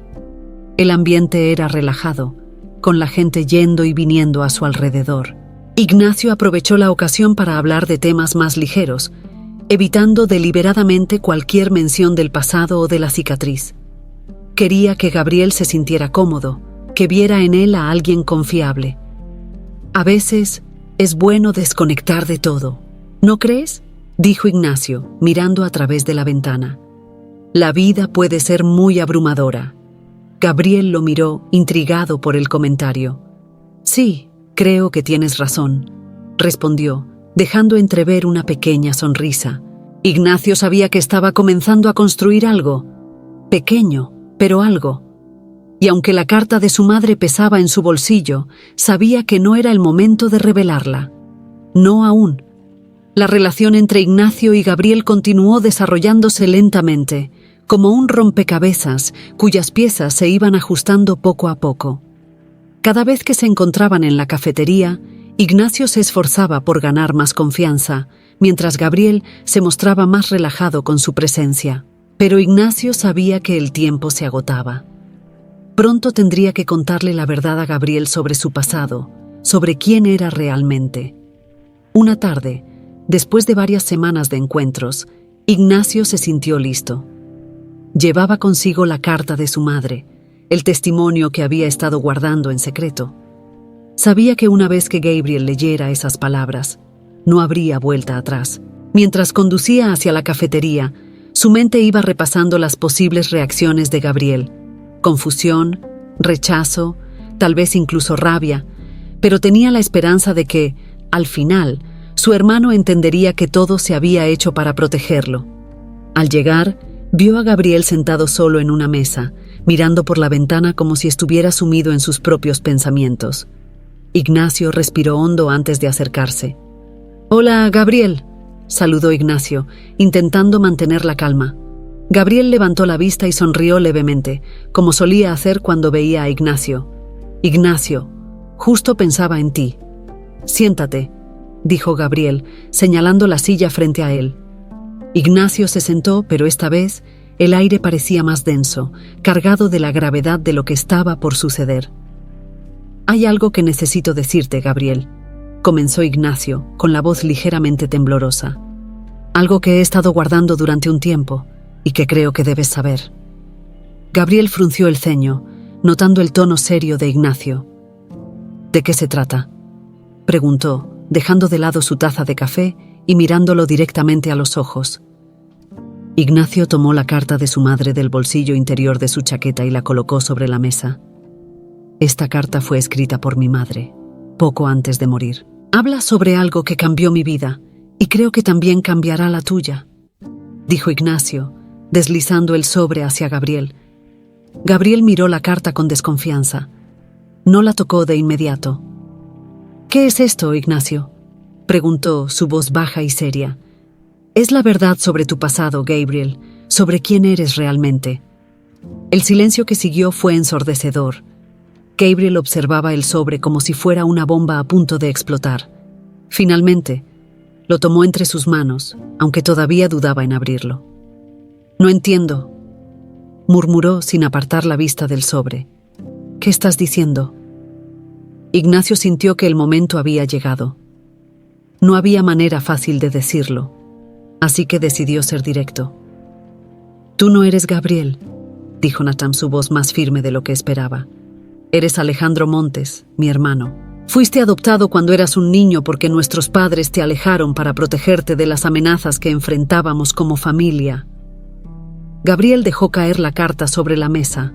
El ambiente era relajado, con la gente yendo y viniendo a su alrededor. Ignacio aprovechó la ocasión para hablar de temas más ligeros, evitando deliberadamente cualquier mención del pasado o de la cicatriz. Quería que Gabriel se sintiera cómodo, que viera en él a alguien confiable. A veces es bueno desconectar de todo, ¿no crees?, dijo Ignacio, mirando a través de la ventana. La vida puede ser muy abrumadora. Gabriel lo miró, intrigado por el comentario. «Sí, creo que tienes razón», respondió, dejando entrever una pequeña sonrisa. Ignacio sabía que estaba comenzando a construir algo. Pequeño, pero algo. Y aunque la carta de su madre pesaba en su bolsillo, sabía que no era el momento de revelarla. No aún. La relación entre Ignacio y Gabriel continuó desarrollándose lentamente, como un rompecabezas cuyas piezas se iban ajustando poco a poco. Cada vez que se encontraban en la cafetería, Ignacio se esforzaba por ganar más confianza, mientras Gabriel se mostraba más relajado con su presencia. Pero Ignacio sabía que el tiempo se agotaba. Pronto tendría que contarle la verdad a Gabriel sobre su pasado, sobre quién era realmente. Una tarde, después de varias semanas de encuentros, Ignacio se sintió listo. Llevaba consigo la carta de su madre, el testimonio que había estado guardando en secreto. Sabía que una vez que Gabriel leyera esas palabras, no habría vuelta atrás. Mientras conducía hacia la cafetería, su mente iba repasando las posibles reacciones de Gabriel. Confusión, rechazo, tal vez incluso rabia, pero tenía la esperanza de que, al final, su hermano entendería que todo se había hecho para protegerlo. Al llegar, vio a Gabriel sentado solo en una mesa, mirando por la ventana como si estuviera sumido en sus propios pensamientos. Ignacio respiró hondo antes de acercarse. «Hola, Gabriel», saludó Ignacio, intentando mantener la calma. Gabriel levantó la vista y sonrió levemente, como solía hacer cuando veía a Ignacio. «Ignacio, justo pensaba en ti». «Siéntate», dijo Gabriel, señalando la silla frente a él. Ignacio se sentó, pero esta vez el aire parecía más denso, cargado de la gravedad de lo que estaba por suceder. «Hay algo que necesito decirte, Gabriel», comenzó Ignacio, con la voz ligeramente temblorosa. «Algo que he estado guardando durante un tiempo y que creo que debes saber». Gabriel frunció el ceño, notando el tono serio de Ignacio. «¿De qué se trata?», preguntó, dejando de lado su taza de café y mirándolo directamente a los ojos. Ignacio tomó la carta de su madre del bolsillo interior de su chaqueta y la colocó sobre la mesa. «Esta carta fue escrita por mi madre, poco antes de morir. Habla sobre algo que cambió mi vida y creo que también cambiará la tuya», dijo Ignacio, deslizando el sobre hacia Gabriel. Gabriel miró la carta con desconfianza. No la tocó de inmediato. «¿Qué es esto, Ignacio?», preguntó, su voz baja y seria. «Es la verdad sobre tu pasado, Gabriel, sobre quién eres realmente». El silencio que siguió fue ensordecedor. Gabriel observaba el sobre como si fuera una bomba a punto de explotar. Finalmente, lo tomó entre sus manos, aunque todavía dudaba en abrirlo. «No entiendo», murmuró sin apartar la vista del sobre. «¿Qué estás diciendo?». Ignacio sintió que el momento había llegado. No había manera fácil de decirlo, así que decidió ser directo. «Tú no eres Gabriel», dijo Nathan, su voz más firme de lo que esperaba. «Eres Alejandro Montes, mi hermano. Fuiste adoptado cuando eras un niño porque nuestros padres te alejaron para protegerte de las amenazas que enfrentábamos como familia». Gabriel dejó caer la carta sobre la mesa,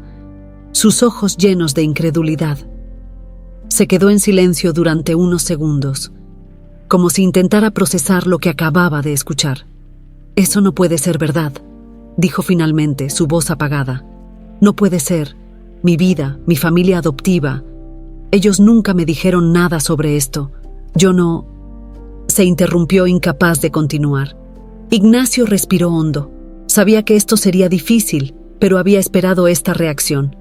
sus ojos llenos de incredulidad. Se quedó en silencio durante unos segundos, como si intentara procesar lo que acababa de escuchar. «Eso no puede ser verdad», dijo finalmente, su voz apagada. «No puede ser. Mi vida, mi familia adoptiva. Ellos nunca me dijeron nada sobre esto. Yo no...». Se interrumpió, incapaz de continuar. Ignacio respiró hondo. Sabía que esto sería difícil, pero había esperado esta reacción.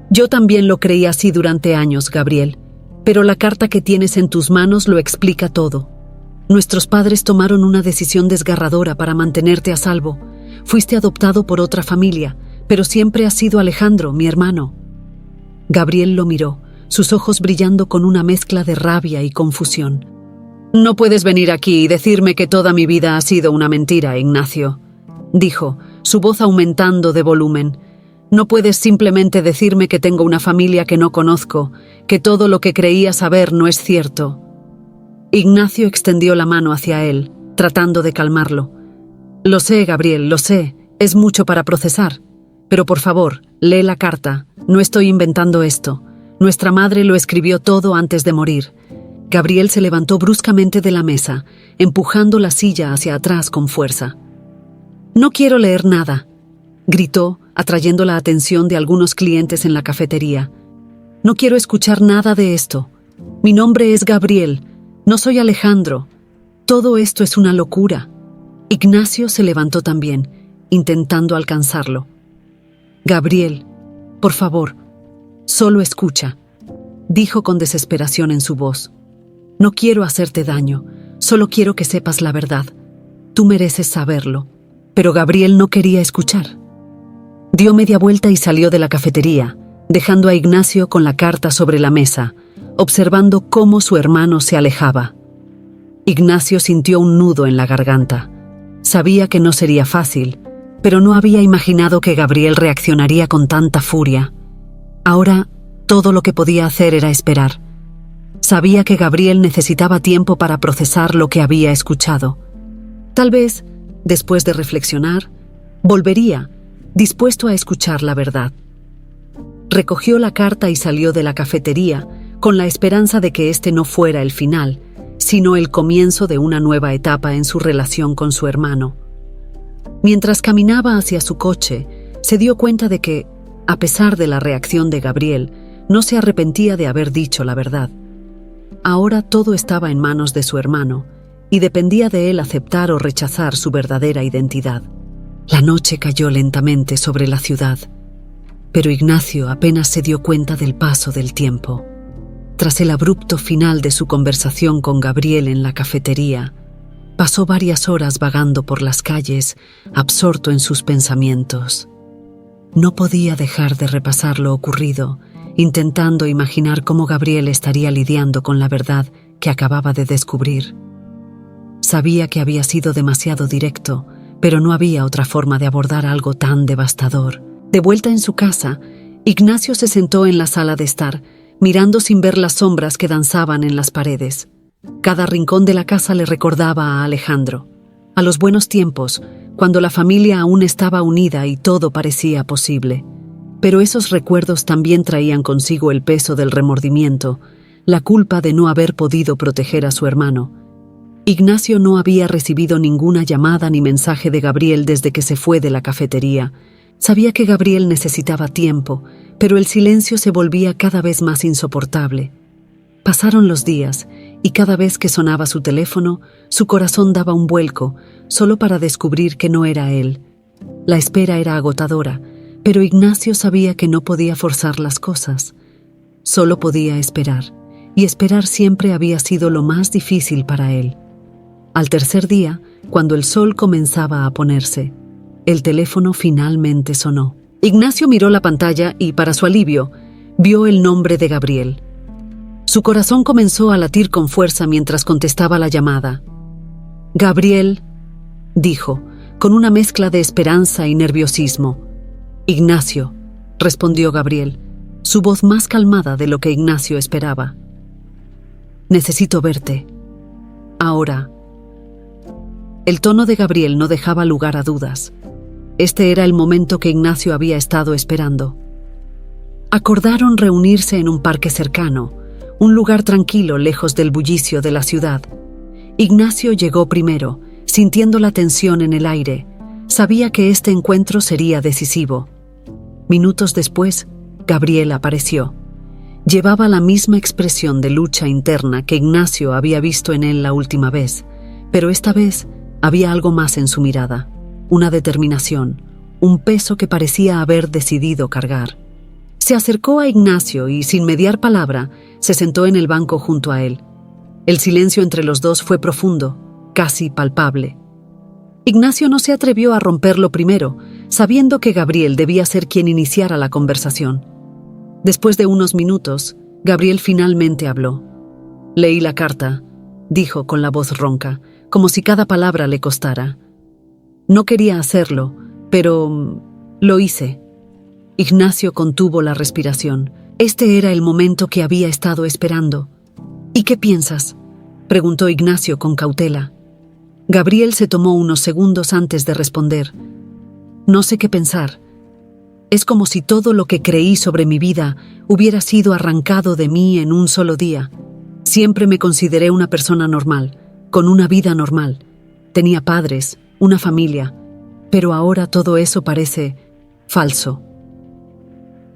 «Yo también lo creí así durante años, Gabriel, pero la carta que tienes en tus manos lo explica todo. Nuestros padres tomaron una decisión desgarradora para mantenerte a salvo. Fuiste adoptado por otra familia, pero siempre has sido Alejandro, mi hermano». Gabriel lo miró, sus ojos brillando con una mezcla de rabia y confusión. «No puedes venir aquí y decirme que toda mi vida ha sido una mentira, Ignacio», dijo, su voz aumentando de volumen. «No puedes simplemente decirme que tengo una familia que no conozco, que todo lo que creía saber no es cierto». Ignacio extendió la mano hacia él, tratando de calmarlo. «Lo sé, Gabriel, lo sé. Es mucho para procesar. Pero por favor, lee la carta. No estoy inventando esto. Nuestra madre lo escribió todo antes de morir». Gabriel se levantó bruscamente de la mesa, empujando la silla hacia atrás con fuerza. «No quiero leer nada», gritó, atrayendo la atención de algunos clientes en la cafetería. «No quiero escuchar nada de esto. Mi nombre es Gabriel, no soy Alejandro. Todo esto es una locura». Ignacio se levantó también, intentando alcanzarlo. «Gabriel, por favor, solo escucha», dijo con desesperación en su voz. «No quiero hacerte daño, solo quiero que sepas la verdad. Tú mereces saberlo». Pero Gabriel no quería escuchar. Dio media vuelta y salió de la cafetería, dejando a Ignacio con la carta sobre la mesa, observando cómo su hermano se alejaba. Ignacio sintió un nudo en la garganta. Sabía que no sería fácil, pero no había imaginado que Gabriel reaccionaría con tanta furia. Ahora, todo lo que podía hacer era esperar. Sabía que Gabriel necesitaba tiempo para procesar lo que había escuchado. Tal vez, después de reflexionar, volvería, dispuesto a escuchar la verdad. Recogió la carta y salió de la cafetería, con la esperanza de que este no fuera el final, sino el comienzo de una nueva etapa en su relación con su hermano. Mientras caminaba hacia su coche, se dio cuenta de que, a pesar de la reacción de Gabriel, no se arrepentía de haber dicho la verdad. Ahora todo estaba en manos de su hermano, y dependía de él aceptar o rechazar su verdadera identidad. La noche cayó lentamente sobre la ciudad, pero Ignacio apenas se dio cuenta del paso del tiempo. Tras el abrupto final de su conversación con Gabriel en la cafetería, pasó varias horas vagando por las calles, absorto en sus pensamientos. No podía dejar de repasar lo ocurrido, intentando imaginar cómo Gabriel estaría lidiando con la verdad que acababa de descubrir. Sabía que había sido demasiado directo, pero no había otra forma de abordar algo tan devastador. De vuelta en su casa, Ignacio se sentó en la sala de estar, mirando sin ver las sombras que danzaban en las paredes. Cada rincón de la casa le recordaba a Alejandro, a los buenos tiempos, cuando la familia aún estaba unida y todo parecía posible. Pero esos recuerdos también traían consigo el peso del remordimiento, la culpa de no haber podido proteger a su hermano. Ignacio no había recibido ninguna llamada ni mensaje de Gabriel desde que se fue de la cafetería. Sabía que Gabriel necesitaba tiempo, pero el silencio se volvía cada vez más insoportable. Pasaron los días, y cada vez que sonaba su teléfono, su corazón daba un vuelco, solo para descubrir que no era él. La espera era agotadora, pero Ignacio sabía que no podía forzar las cosas. Solo podía esperar, y esperar siempre había sido lo más difícil para él. Al tercer día, cuando el sol comenzaba a ponerse, el teléfono finalmente sonó. Ignacio miró la pantalla y, para su alivio, vio el nombre de Gabriel. Su corazón comenzó a latir con fuerza mientras contestaba la llamada. «Gabriel», dijo, con una mezcla de esperanza y nerviosismo. «Ignacio», respondió Gabriel, su voz más calmada de lo que Ignacio esperaba. «Necesito verte. Ahora». El tono de Gabriel no dejaba lugar a dudas. Este era el momento que Ignacio había estado esperando. Acordaron reunirse en un parque cercano, un lugar tranquilo lejos del bullicio de la ciudad. Ignacio llegó primero, sintiendo la tensión en el aire. Sabía que este encuentro sería decisivo. Minutos después, Gabriel apareció. Llevaba la misma expresión de lucha interna que Ignacio había visto en él la última vez, pero esta vez había algo más en su mirada. Una determinación, un peso que parecía haber decidido cargar. Se acercó a Ignacio y, sin mediar palabra, se sentó en el banco junto a él. El silencio entre los dos fue profundo, casi palpable. Ignacio no se atrevió a romperlo primero, sabiendo que Gabriel debía ser quien iniciara la conversación. Después de unos minutos, Gabriel finalmente habló. «Leí la carta», dijo con la voz ronca, como si cada palabra le costara. «No quería hacerlo, pero lo hice». Ignacio contuvo la respiración. Este era el momento que había estado esperando. «¿Y qué piensas?», preguntó Ignacio con cautela. Gabriel se tomó unos segundos antes de responder. «No sé qué pensar. Es como si todo lo que creí sobre mi vida hubiera sido arrancado de mí en un solo día. Siempre me consideré una persona normal, con una vida normal. Tenía padres, una familia, pero ahora todo eso parece falso».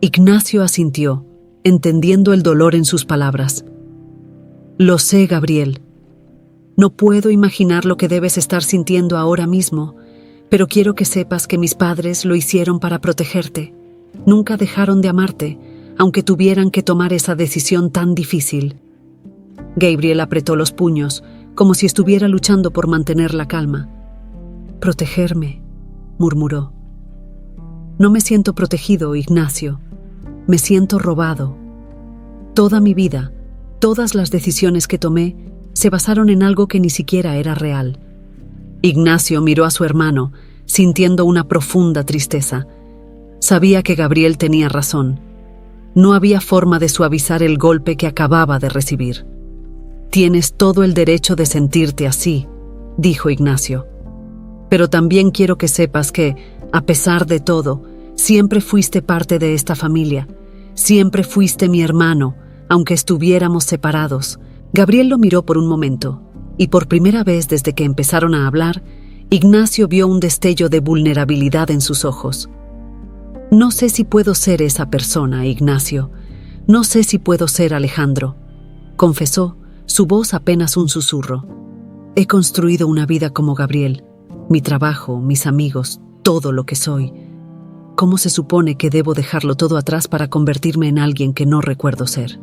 Ignacio asintió, entendiendo el dolor en sus palabras. «Lo sé, Gabriel. No puedo imaginar lo que debes estar sintiendo ahora mismo, pero quiero que sepas que mis padres lo hicieron para protegerte. Nunca dejaron de amarte, aunque tuvieran que tomar esa decisión tan difícil». Gabriel apretó los puños, como si estuviera luchando por mantener la calma. «Protegerme», murmuró. «No me siento protegido, Ignacio. Me siento robado. Toda mi vida, todas las decisiones que tomé, se basaron en algo que ni siquiera era real. Ignacio miró a su hermano, sintiendo una profunda tristeza. Sabía que Gabriel tenía razón. No había forma de suavizar el golpe que acababa de recibir. «Tienes todo el derecho de sentirte así», dijo Ignacio. «Pero también quiero que sepas que, a pesar de todo, siempre fuiste parte de esta familia. Siempre fuiste mi hermano, aunque estuviéramos separados». Gabriel lo miró por un momento, y por primera vez desde que empezaron a hablar, Ignacio vio un destello de vulnerabilidad en sus ojos. «No sé si puedo ser esa persona, Ignacio. No sé si puedo ser Alejandro», confesó, su voz apenas un susurro. «He construido una vida como Gabriel, mi trabajo, mis amigos, todo lo que soy. ¿Cómo se supone que debo dejarlo todo atrás para convertirme en alguien que no recuerdo ser?»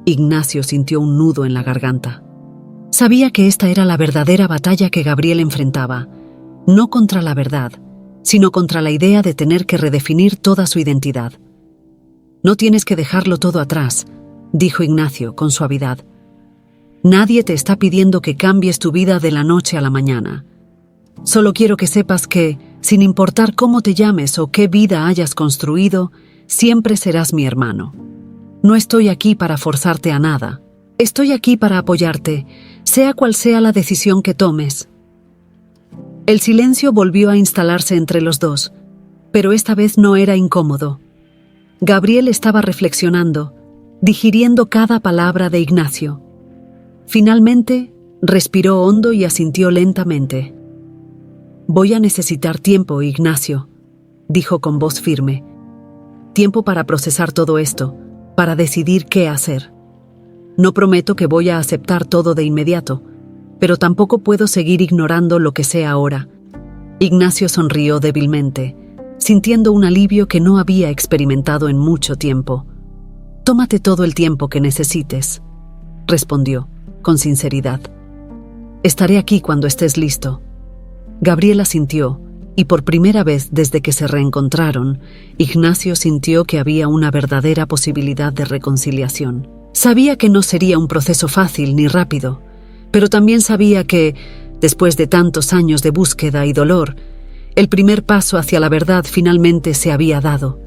Ignacio sintió un nudo en la garganta. Sabía que esta era la verdadera batalla que Gabriel enfrentaba, no contra la verdad, sino contra la idea de tener que redefinir toda su identidad. «No tienes que dejarlo todo atrás», dijo Ignacio con suavidad. «Nadie te está pidiendo que cambies tu vida de la noche a la mañana. Solo quiero que sepas que, sin importar cómo te llames o qué vida hayas construido, siempre serás mi hermano. No estoy aquí para forzarte a nada. Estoy aquí para apoyarte, sea cual sea la decisión que tomes». El silencio volvió a instalarse entre los dos, pero esta vez no era incómodo. Gabriel estaba reflexionando, digiriendo cada palabra de Ignacio. Finalmente, respiró hondo y asintió lentamente. «Voy a necesitar tiempo, Ignacio», dijo con voz firme. «Tiempo para procesar todo esto, para decidir qué hacer. No prometo que voy a aceptar todo de inmediato, pero tampoco puedo seguir ignorando lo que sé ahora». Ignacio sonrió débilmente, sintiendo un alivio que no había experimentado en mucho tiempo. «Tómate todo el tiempo que necesites», respondió, con sinceridad. «Estaré aquí cuando estés listo». Gabriel asintió, y por primera vez desde que se reencontraron, Ignacio sintió que había una verdadera posibilidad de reconciliación. Sabía que no sería un proceso fácil ni rápido, pero también sabía que, después de tantos años de búsqueda y dolor, el primer paso hacia la verdad finalmente se había dado.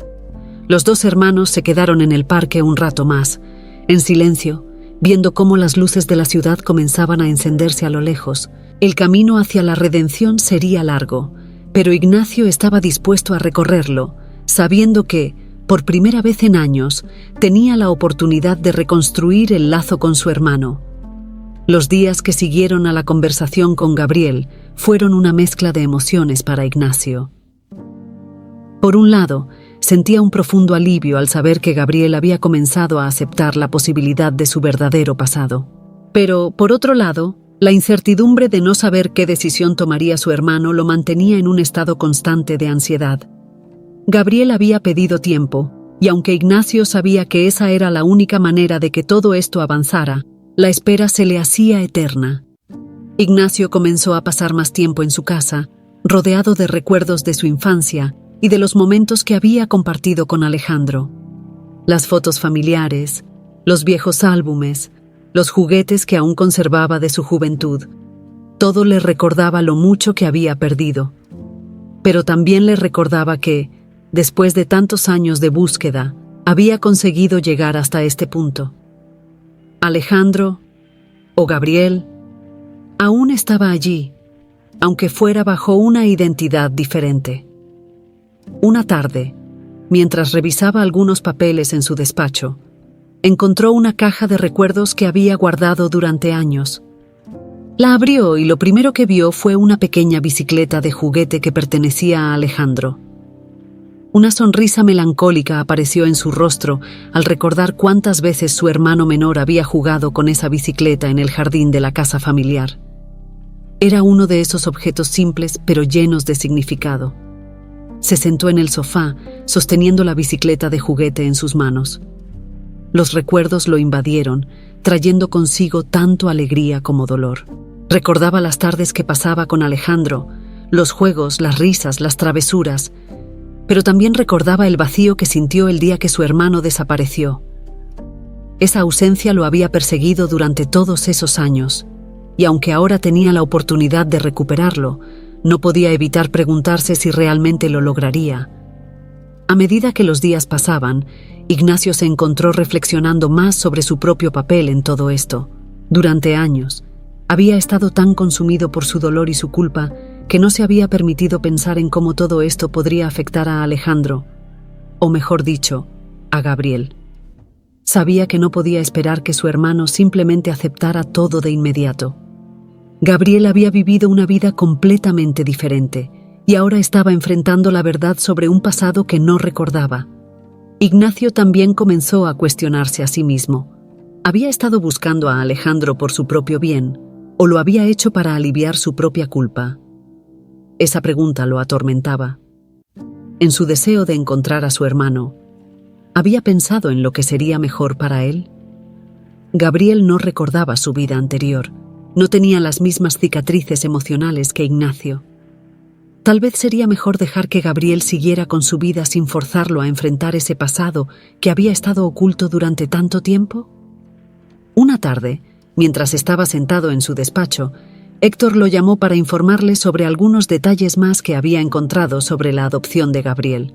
Los dos hermanos se quedaron en el parque un rato más, en silencio, viendo cómo las luces de la ciudad comenzaban a encenderse a lo lejos. El camino hacia la redención sería largo, pero Ignacio estaba dispuesto a recorrerlo, sabiendo que, por primera vez en años, tenía la oportunidad de reconstruir el lazo con su hermano. Los días que siguieron a la conversación con Gabriel fueron una mezcla de emociones para Ignacio. Por un lado, sentía un profundo alivio al saber que Gabriel había comenzado a aceptar la posibilidad de su verdadero pasado. Pero, por otro lado, la incertidumbre de no saber qué decisión tomaría su hermano lo mantenía en un estado constante de ansiedad. Gabriel había pedido tiempo, y aunque Ignacio sabía que esa era la única manera de que todo esto avanzara, la espera se le hacía eterna. Ignacio comenzó a pasar más tiempo en su casa, rodeado de recuerdos de su infancia y de los momentos que había compartido con Alejandro. Las fotos familiares, los viejos álbumes, los juguetes que aún conservaba de su juventud. Todo le recordaba lo mucho que había perdido. Pero también le recordaba que, después de tantos años de búsqueda, había conseguido llegar hasta este punto. Alejandro, o Gabriel, aún estaba allí, aunque fuera bajo una identidad diferente. Una tarde, mientras revisaba algunos papeles en su despacho, encontró una caja de recuerdos que había guardado durante años. La abrió y lo primero que vio fue una pequeña bicicleta de juguete que pertenecía a Alejandro. Una sonrisa melancólica apareció en su rostro al recordar cuántas veces su hermano menor había jugado con esa bicicleta en el jardín de la casa familiar. Era uno de esos objetos simples pero llenos de significado. Se sentó en el sofá, sosteniendo la bicicleta de juguete en sus manos. Los recuerdos lo invadieron, trayendo consigo tanto alegría como dolor. Recordaba las tardes que pasaba con Alejandro, los juegos, las risas, las travesuras, pero también recordaba el vacío que sintió el día que su hermano desapareció. Esa ausencia lo había perseguido durante todos esos años, y aunque ahora tenía la oportunidad de recuperarlo, no podía evitar preguntarse si realmente lo lograría. A medida que los días pasaban, Ignacio se encontró reflexionando más sobre su propio papel en todo esto. Durante años, había estado tan consumido por su dolor y su culpa que no se había permitido pensar en cómo todo esto podría afectar a Alejandro, o mejor dicho, a Gabriel. Sabía que no podía esperar que su hermano simplemente aceptara todo de inmediato. Gabriel había vivido una vida completamente diferente y ahora estaba enfrentando la verdad sobre un pasado que no recordaba. Ignacio también comenzó a cuestionarse a sí mismo. ¿Había estado buscando a Alejandro por su propio bien o lo había hecho para aliviar su propia culpa? Esa pregunta lo atormentaba. En su deseo de encontrar a su hermano, ¿había pensado en lo que sería mejor para él? Gabriel no recordaba su vida anterior. No tenía las mismas cicatrices emocionales que Ignacio. Tal vez sería mejor dejar que Gabriel siguiera con su vida sin forzarlo a enfrentar ese pasado que había estado oculto durante tanto tiempo. Una tarde, mientras estaba sentado en su despacho, Héctor lo llamó para informarle sobre algunos detalles más que había encontrado sobre la adopción de Gabriel.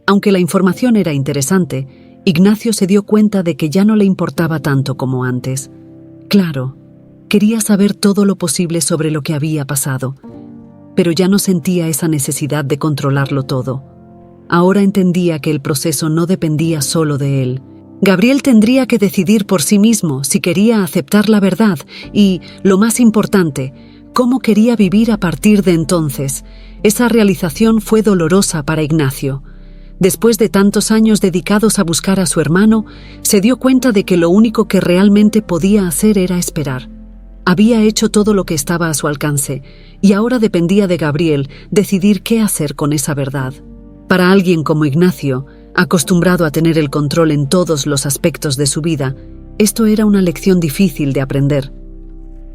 Aunque la información era interesante, Ignacio se dio cuenta de que ya no le importaba tanto como antes. Claro, quería saber todo lo posible sobre lo que había pasado, pero ya no sentía esa necesidad de controlarlo todo. Ahora entendía que el proceso no dependía solo de él. Gabriel tendría que decidir por sí mismo si quería aceptar la verdad y, lo más importante, cómo quería vivir a partir de entonces. Esa realización fue dolorosa para Ignacio. Después de tantos años dedicados a buscar a su hermano, se dio cuenta de que lo único que realmente podía hacer era esperar. Había hecho todo lo que estaba a su alcance, y ahora dependía de Gabriel decidir qué hacer con esa verdad. Para alguien como Ignacio, acostumbrado a tener el control en todos los aspectos de su vida, esto era una lección difícil de aprender.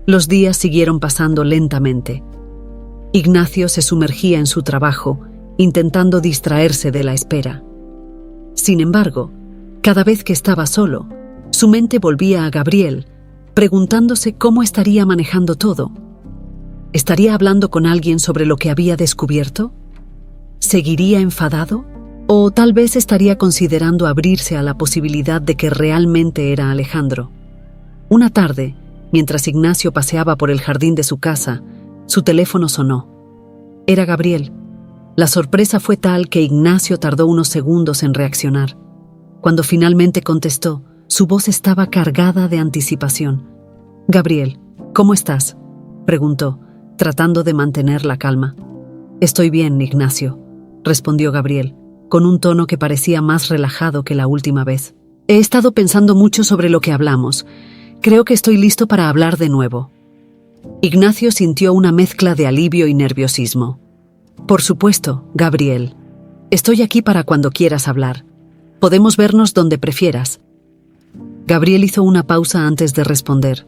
Los días siguieron pasando lentamente. Ignacio se sumergía en su trabajo, intentando distraerse de la espera. Sin embargo, cada vez que estaba solo, su mente volvía a Gabriel, preguntándose cómo estaría manejando todo. ¿Estaría hablando con alguien sobre lo que había descubierto? ¿Seguiría enfadado? ¿O tal vez estaría considerando abrirse a la posibilidad de que realmente era Alejandro? Una tarde, mientras Ignacio paseaba por el jardín de su casa, su teléfono sonó. Era Gabriel. La sorpresa fue tal que Ignacio tardó unos segundos en reaccionar. Cuando finalmente contestó, su voz estaba cargada de anticipación. «Gabriel, ¿cómo estás?», preguntó, tratando de mantener la calma. «Estoy bien, Ignacio», respondió Gabriel, con un tono que parecía más relajado que la última vez. «He estado pensando mucho sobre lo que hablamos. Creo que estoy listo para hablar de nuevo». Ignacio sintió una mezcla de alivio y nerviosismo. «Por supuesto, Gabriel. Estoy aquí para cuando quieras hablar. Podemos vernos donde prefieras». Gabriel hizo una pausa antes de responder.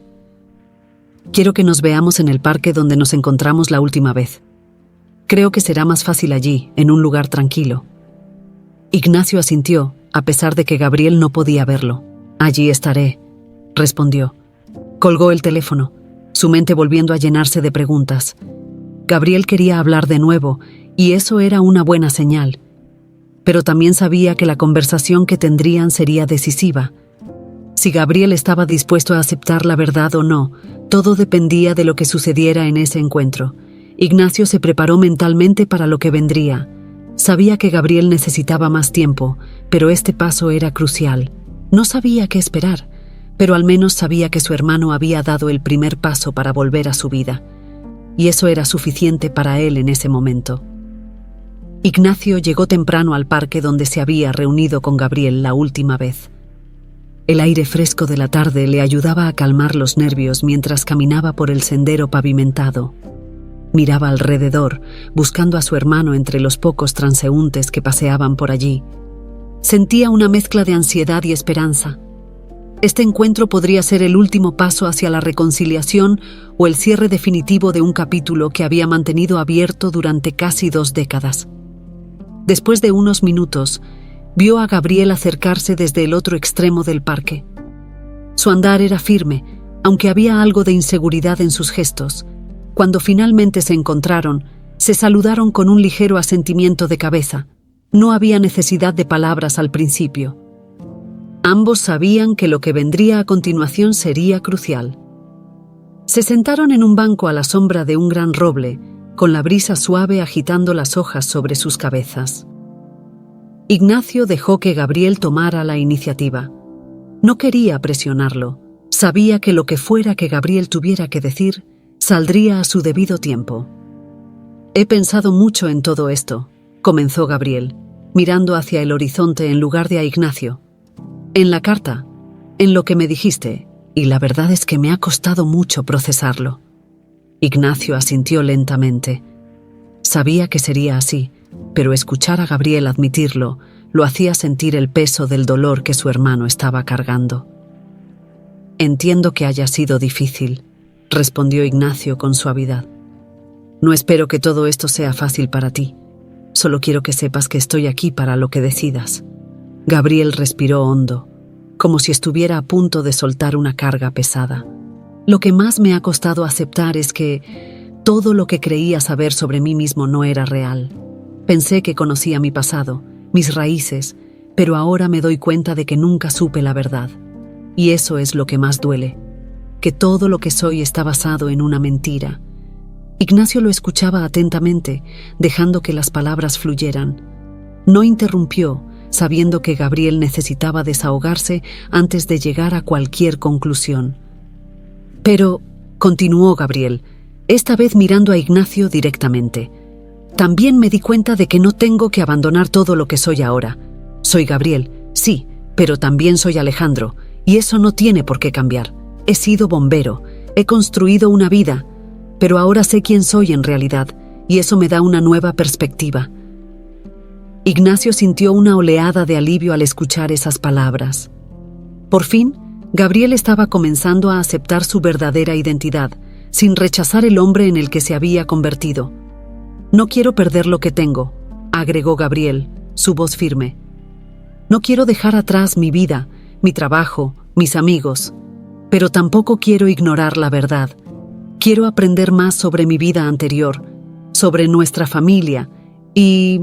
«Quiero que nos veamos en el parque donde nos encontramos la última vez. Creo que será más fácil allí, en un lugar tranquilo». Ignacio asintió, a pesar de que Gabriel no podía verlo. «Allí estaré», respondió. Colgó el teléfono, su mente volviendo a llenarse de preguntas. Gabriel quería hablar de nuevo, y eso era una buena señal. Pero también sabía que la conversación que tendrían sería decisiva. Si Gabriel estaba dispuesto a aceptar la verdad o no, todo dependía de lo que sucediera en ese encuentro. Ignacio se preparó mentalmente para lo que vendría. Sabía que Gabriel necesitaba más tiempo, pero este paso era crucial. No sabía qué esperar, pero al menos sabía que su hermano había dado el primer paso para volver a su vida. Y eso era suficiente para él en ese momento. Ignacio llegó temprano al parque donde se había reunido con Gabriel la última vez. El aire fresco de la tarde le ayudaba a calmar los nervios mientras caminaba por el sendero pavimentado. Miraba alrededor, buscando a su hermano entre los pocos transeúntes que paseaban por allí. Sentía una mezcla de ansiedad y esperanza. Este encuentro podría ser el último paso hacia la reconciliación o el cierre definitivo de un capítulo que había mantenido abierto durante casi 2 décadas. Después de unos minutos, vio a Gabriel acercarse desde el otro extremo del parque. Su andar era firme, aunque había algo de inseguridad en sus gestos. Cuando finalmente se encontraron, se saludaron con un ligero asentimiento de cabeza. No había necesidad de palabras al principio. Ambos sabían que lo que vendría a continuación sería crucial. Se sentaron en un banco a la sombra de un gran roble, con la brisa suave agitando las hojas sobre sus cabezas. Ignacio dejó que Gabriel tomara la iniciativa. No quería presionarlo. Sabía que lo que fuera que Gabriel tuviera que decir, saldría a su debido tiempo. «He pensado mucho en todo esto», comenzó Gabriel, mirando hacia el horizonte en lugar de a Ignacio. «En la carta, en lo que me dijiste, y la verdad es que me ha costado mucho procesarlo». Ignacio asintió lentamente. Sabía que sería así, pero escuchar a Gabriel admitirlo lo hacía sentir el peso del dolor que su hermano estaba cargando. «Entiendo que haya sido difícil», respondió Ignacio con suavidad. «No espero que todo esto sea fácil para ti. Solo quiero que sepas que estoy aquí para lo que decidas». Gabriel respiró hondo, como si estuviera a punto de soltar una carga pesada. «Lo que más me ha costado aceptar es que todo lo que creía saber sobre mí mismo no era real. Pensé que conocía mi pasado, mis raíces, pero ahora me doy cuenta de que nunca supe la verdad. Y eso es lo que más duele, que todo lo que soy está basado en una mentira». Ignacio lo escuchaba atentamente, dejando que las palabras fluyeran. No interrumpió, sabiendo que Gabriel necesitaba desahogarse antes de llegar a cualquier conclusión. «Pero», continuó Gabriel, esta vez mirando a Ignacio directamente, «también me di cuenta de que no tengo que abandonar todo lo que soy ahora. Soy Gabriel, sí, pero también soy Alejandro, y eso no tiene por qué cambiar. He sido bombero, he construido una vida, pero ahora sé quién soy en realidad, y eso me da una nueva perspectiva». Ignacio sintió una oleada de alivio al escuchar esas palabras. Por fin, Gabriel estaba comenzando a aceptar su verdadera identidad, sin rechazar el hombre en el que se había convertido. «No quiero perder lo que tengo», agregó Gabriel, su voz firme. «No quiero dejar atrás mi vida, mi trabajo, mis amigos, pero tampoco quiero ignorar la verdad. Quiero aprender más sobre mi vida anterior, sobre nuestra familia y,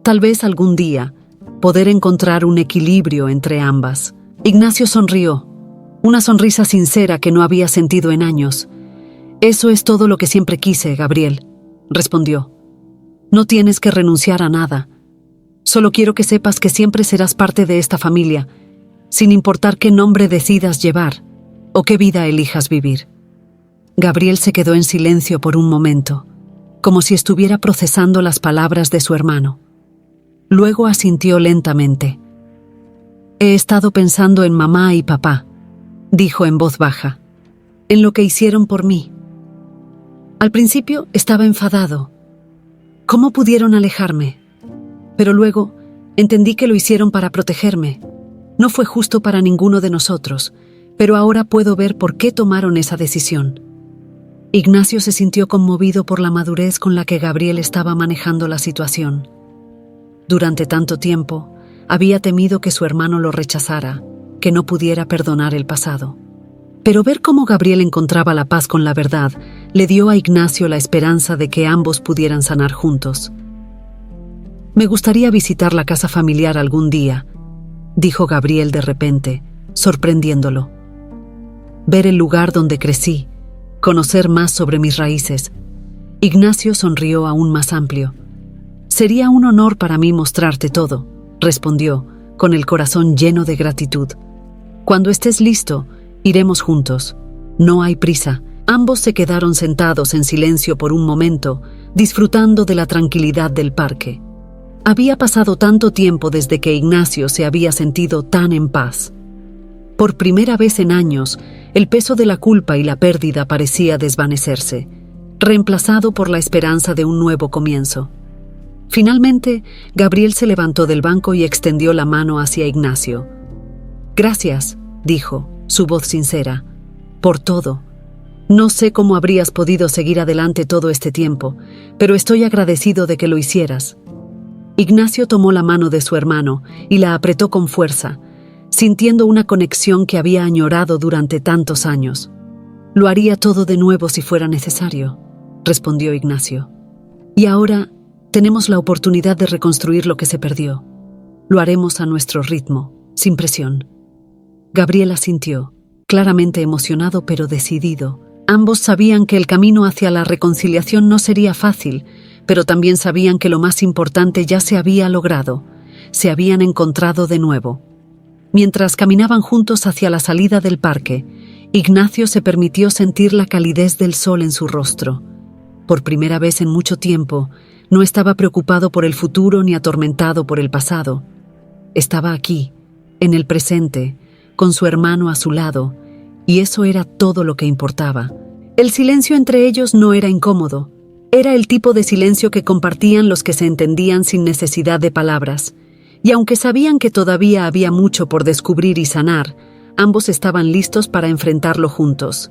tal vez algún día, poder encontrar un equilibrio entre ambas». Ignacio sonrió, una sonrisa sincera que no había sentido en años. «Eso es todo lo que siempre quise, Gabriel», respondió. «No tienes que renunciar a nada. Solo quiero que sepas que siempre serás parte de esta familia, sin importar qué nombre decidas llevar o qué vida elijas vivir». Gabriel se quedó en silencio por un momento, como si estuviera procesando las palabras de su hermano. Luego asintió lentamente. «He estado pensando en mamá y papá», dijo en voz baja, «en lo que hicieron por mí. Al principio estaba enfadado. ¿Cómo pudieron alejarme? Pero luego entendí que lo hicieron para protegerme. No fue justo para ninguno de nosotros, pero ahora puedo ver por qué tomaron esa decisión». Ignacio se sintió conmovido por la madurez con la que Gabriel estaba manejando la situación. Durante tanto tiempo, había temido que su hermano lo rechazara, que no pudiera perdonar el pasado. Pero ver cómo Gabriel encontraba la paz con la verdad le dio a Ignacio la esperanza de que ambos pudieran sanar juntos. «Me gustaría visitar la casa familiar algún día», dijo Gabriel de repente, sorprendiéndolo. «Ver el lugar donde crecí, conocer más sobre mis raíces». Ignacio sonrió aún más amplio. «Sería un honor para mí mostrarte todo», respondió, con el corazón lleno de gratitud. «Cuando estés listo, iremos juntos. No hay prisa». Ambos se quedaron sentados en silencio por un momento, disfrutando de la tranquilidad del parque. Había pasado tanto tiempo desde que Ignacio se había sentido tan en paz. Por primera vez en años, el peso de la culpa y la pérdida parecía desvanecerse, reemplazado por la esperanza de un nuevo comienzo. Finalmente, Gabriel se levantó del banco y extendió la mano hacia Ignacio. «Gracias», dijo, su voz sincera, «por todo. No sé cómo habrías podido seguir adelante todo este tiempo, pero estoy agradecido de que lo hicieras». Ignacio tomó la mano de su hermano y la apretó con fuerza, sintiendo una conexión que había añorado durante tantos años. «Lo haría todo de nuevo si fuera necesario», respondió Ignacio. «Y ahora tenemos la oportunidad de reconstruir lo que se perdió. Lo haremos a nuestro ritmo, sin presión». Gabriel asintió, claramente emocionado pero decidido. Ambos sabían que el camino hacia la reconciliación no sería fácil, pero también sabían que lo más importante ya se había logrado. Se habían encontrado de nuevo. Mientras caminaban juntos hacia la salida del parque, Ignacio se permitió sentir la calidez del sol en su rostro. Por primera vez en mucho tiempo, no estaba preocupado por el futuro ni atormentado por el pasado. Estaba aquí, en el presente, con su hermano a su lado, y eso era todo lo que importaba. El silencio entre ellos no era incómodo. Era el tipo de silencio que compartían los que se entendían sin necesidad de palabras. Y aunque sabían que todavía había mucho por descubrir y sanar, ambos estaban listos para enfrentarlo juntos.